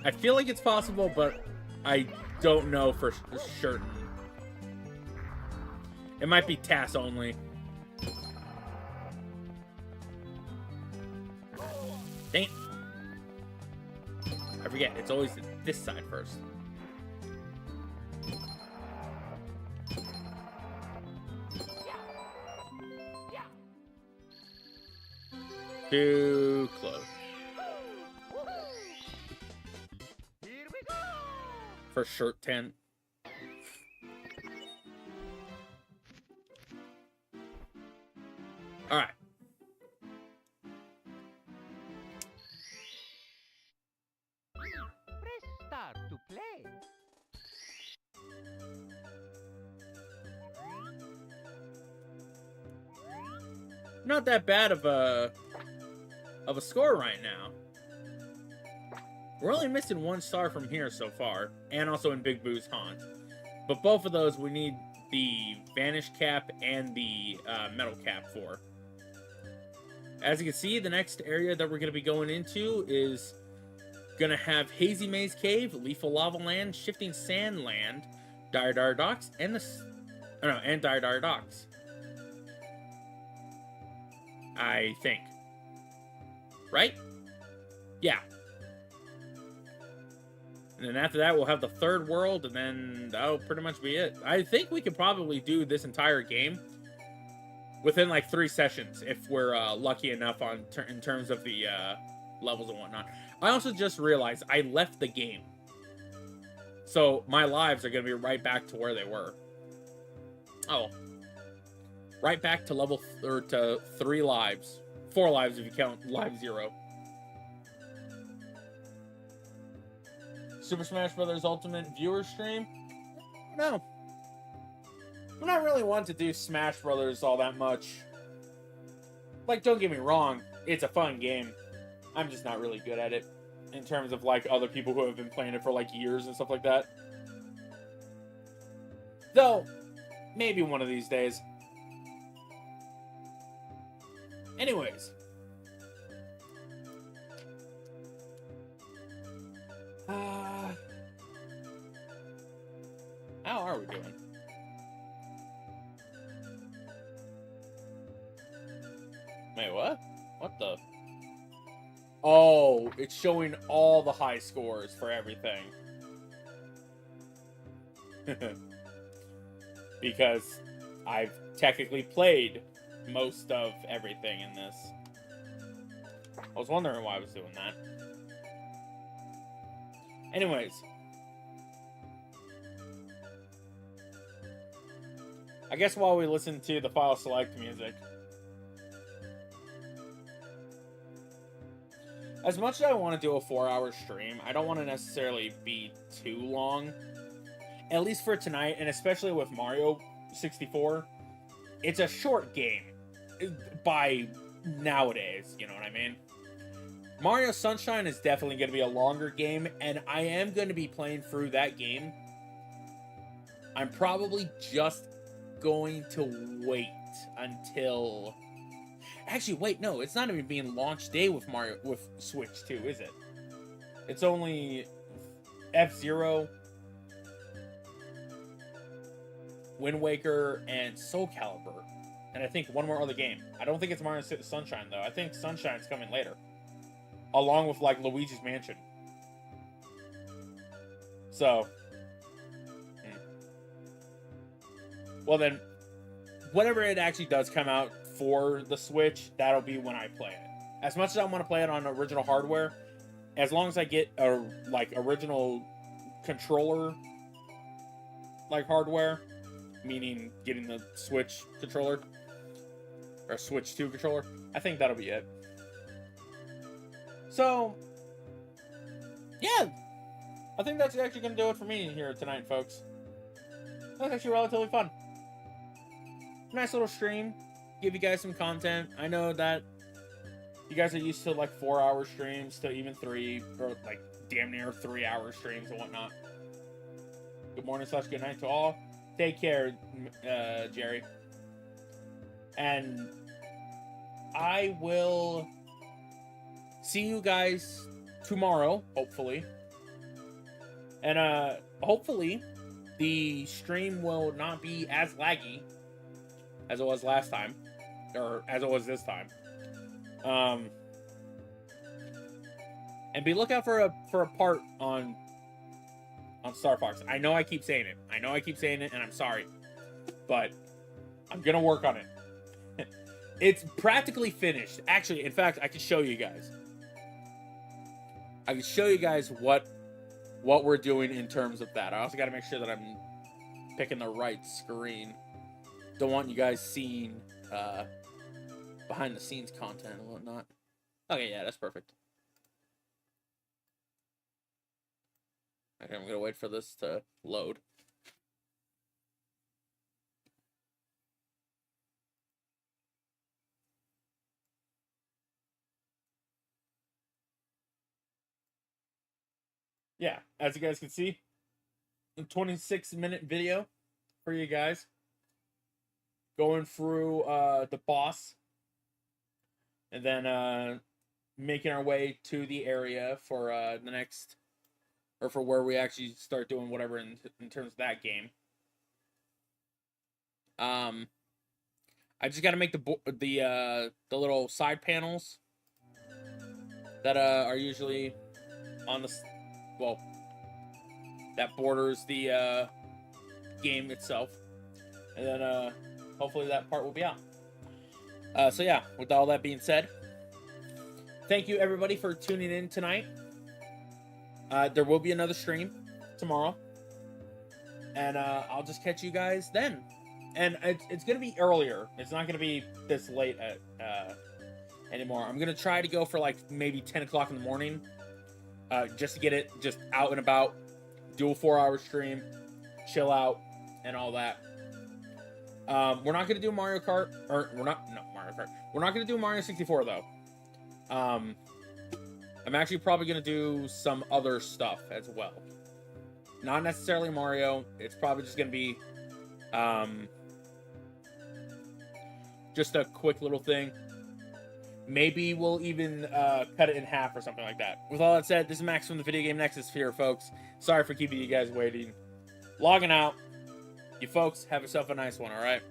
I feel like it's possible, but I don't know for certain. It might be TAS only. Dang it. I forget, it's always this side first. Too close. Here we go. For shirt tent. Alright. Press start to play. Not that bad of a score right now. We're only missing 1 star from here so far, and also in Big Boo's Haunt. But both of those we need the vanish cap and the metal cap for. As you can see, the next area that we're going to be going into is going to have Hazy Maze Cave, Lethal Lava Land, Shifting Sand Land, Dire Dire Docks, and and Dire Dire Docks. I think. Right? Yeah. And then after that, we'll have the third world, and then that'll pretty much be it. I think we could probably do this entire game within like 3 sessions if we're lucky enough in terms of the levels and whatnot. I also just realized I left the game. So my lives are going to be right back to where they were. Oh. Right back to level, or to 3 lives. 4 lives if you count live 0. Super Smash Bros. Ultimate viewer stream? No. I'm not really one to do Smash Brothers all that much. Like, don't get me wrong, it's a fun game. I'm just not really good at it. In terms of, like, other people who have been playing it for, like, years and stuff like that. Though, maybe one of these days. Anyways. How are we doing? Wait, what? What the? Oh, it's showing all the high scores for everything. Because I've technically played most of everything in this. I was wondering why I was doing that. Anyways. I guess while we listen to the file select music. As much as I want to do a 4-hour stream, I don't want to necessarily be too long. At least for tonight, and especially with Mario 64. It's a short game. By nowadays, you know what I mean? Mario Sunshine is definitely going to be a longer game, and I am going to be playing through that game. I'm probably just going to wait until... Actually, wait, no, it's not even being launch day with Switch 2, is it? It's only F-Zero, Wind Waker, and Soul Calibur. And I think one more other game. I don't think it's Mario Sunshine, though. I think Sunshine's coming later. Along with, like, Luigi's Mansion. So. Well, then, whenever it actually does come out for the Switch, that'll be when I play it. As much as I want to play it on original hardware, as long as I get a, like, original controller, like, hardware, meaning getting the Switch controller, or Switch 2 controller, I think that'll be it. So, yeah, I think that's actually going to do it for me here tonight, folks. That's actually relatively fun. Nice little stream. Give you guys some content. I know that you guys are used to, like, 4-hour streams to even 3, or, like, damn near 3-hour streams and whatnot. Good morning / good night to all. Take care, Jerry. And I will see you guys tomorrow, hopefully. And hopefully the stream will not be as laggy as it was last time, or as it was this time. And be lookout for a part on Star Fox. I know I keep saying it. And I'm sorry. But I'm gonna work on it. It's practically finished. Actually, in fact, I can show you guys. I can show you guys what we're doing in terms of that. I also gotta make sure that I'm picking the right screen. Don't want you guys seeing behind the scenes content and whatnot. Okay, yeah, that's perfect. Okay, I'm gonna wait for this to load. Yeah, as you guys can see, a 26-minute video for you guys. going through the boss, and then making our way to the area for the next, or for where we actually start doing whatever in terms of that game. I just got to make the little side panels that are usually on the, well, that borders the game itself, and then hopefully that part will be out. So yeah, with all that being said, thank you everybody for tuning in tonight. There will be another stream tomorrow, and I'll just catch you guys then. And it's gonna be earlier. It's not gonna be this late anymore. I'm gonna try to go for like maybe 10 o'clock in the morning, just to get it just out and about, do a 4-hour stream, chill out, and all that. We're not gonna do Mario Kart, or Mario Kart. We're not gonna do Mario 64 though. I'm actually probably gonna do some other stuff as well. Not necessarily Mario. It's probably just gonna be just a quick little thing. Maybe we'll even cut it in half or something like that. With all that said, this is Max from the Video Game Nexus here, folks. Sorry for keeping you guys waiting. Logging out. You folks have yourself a nice one, all right?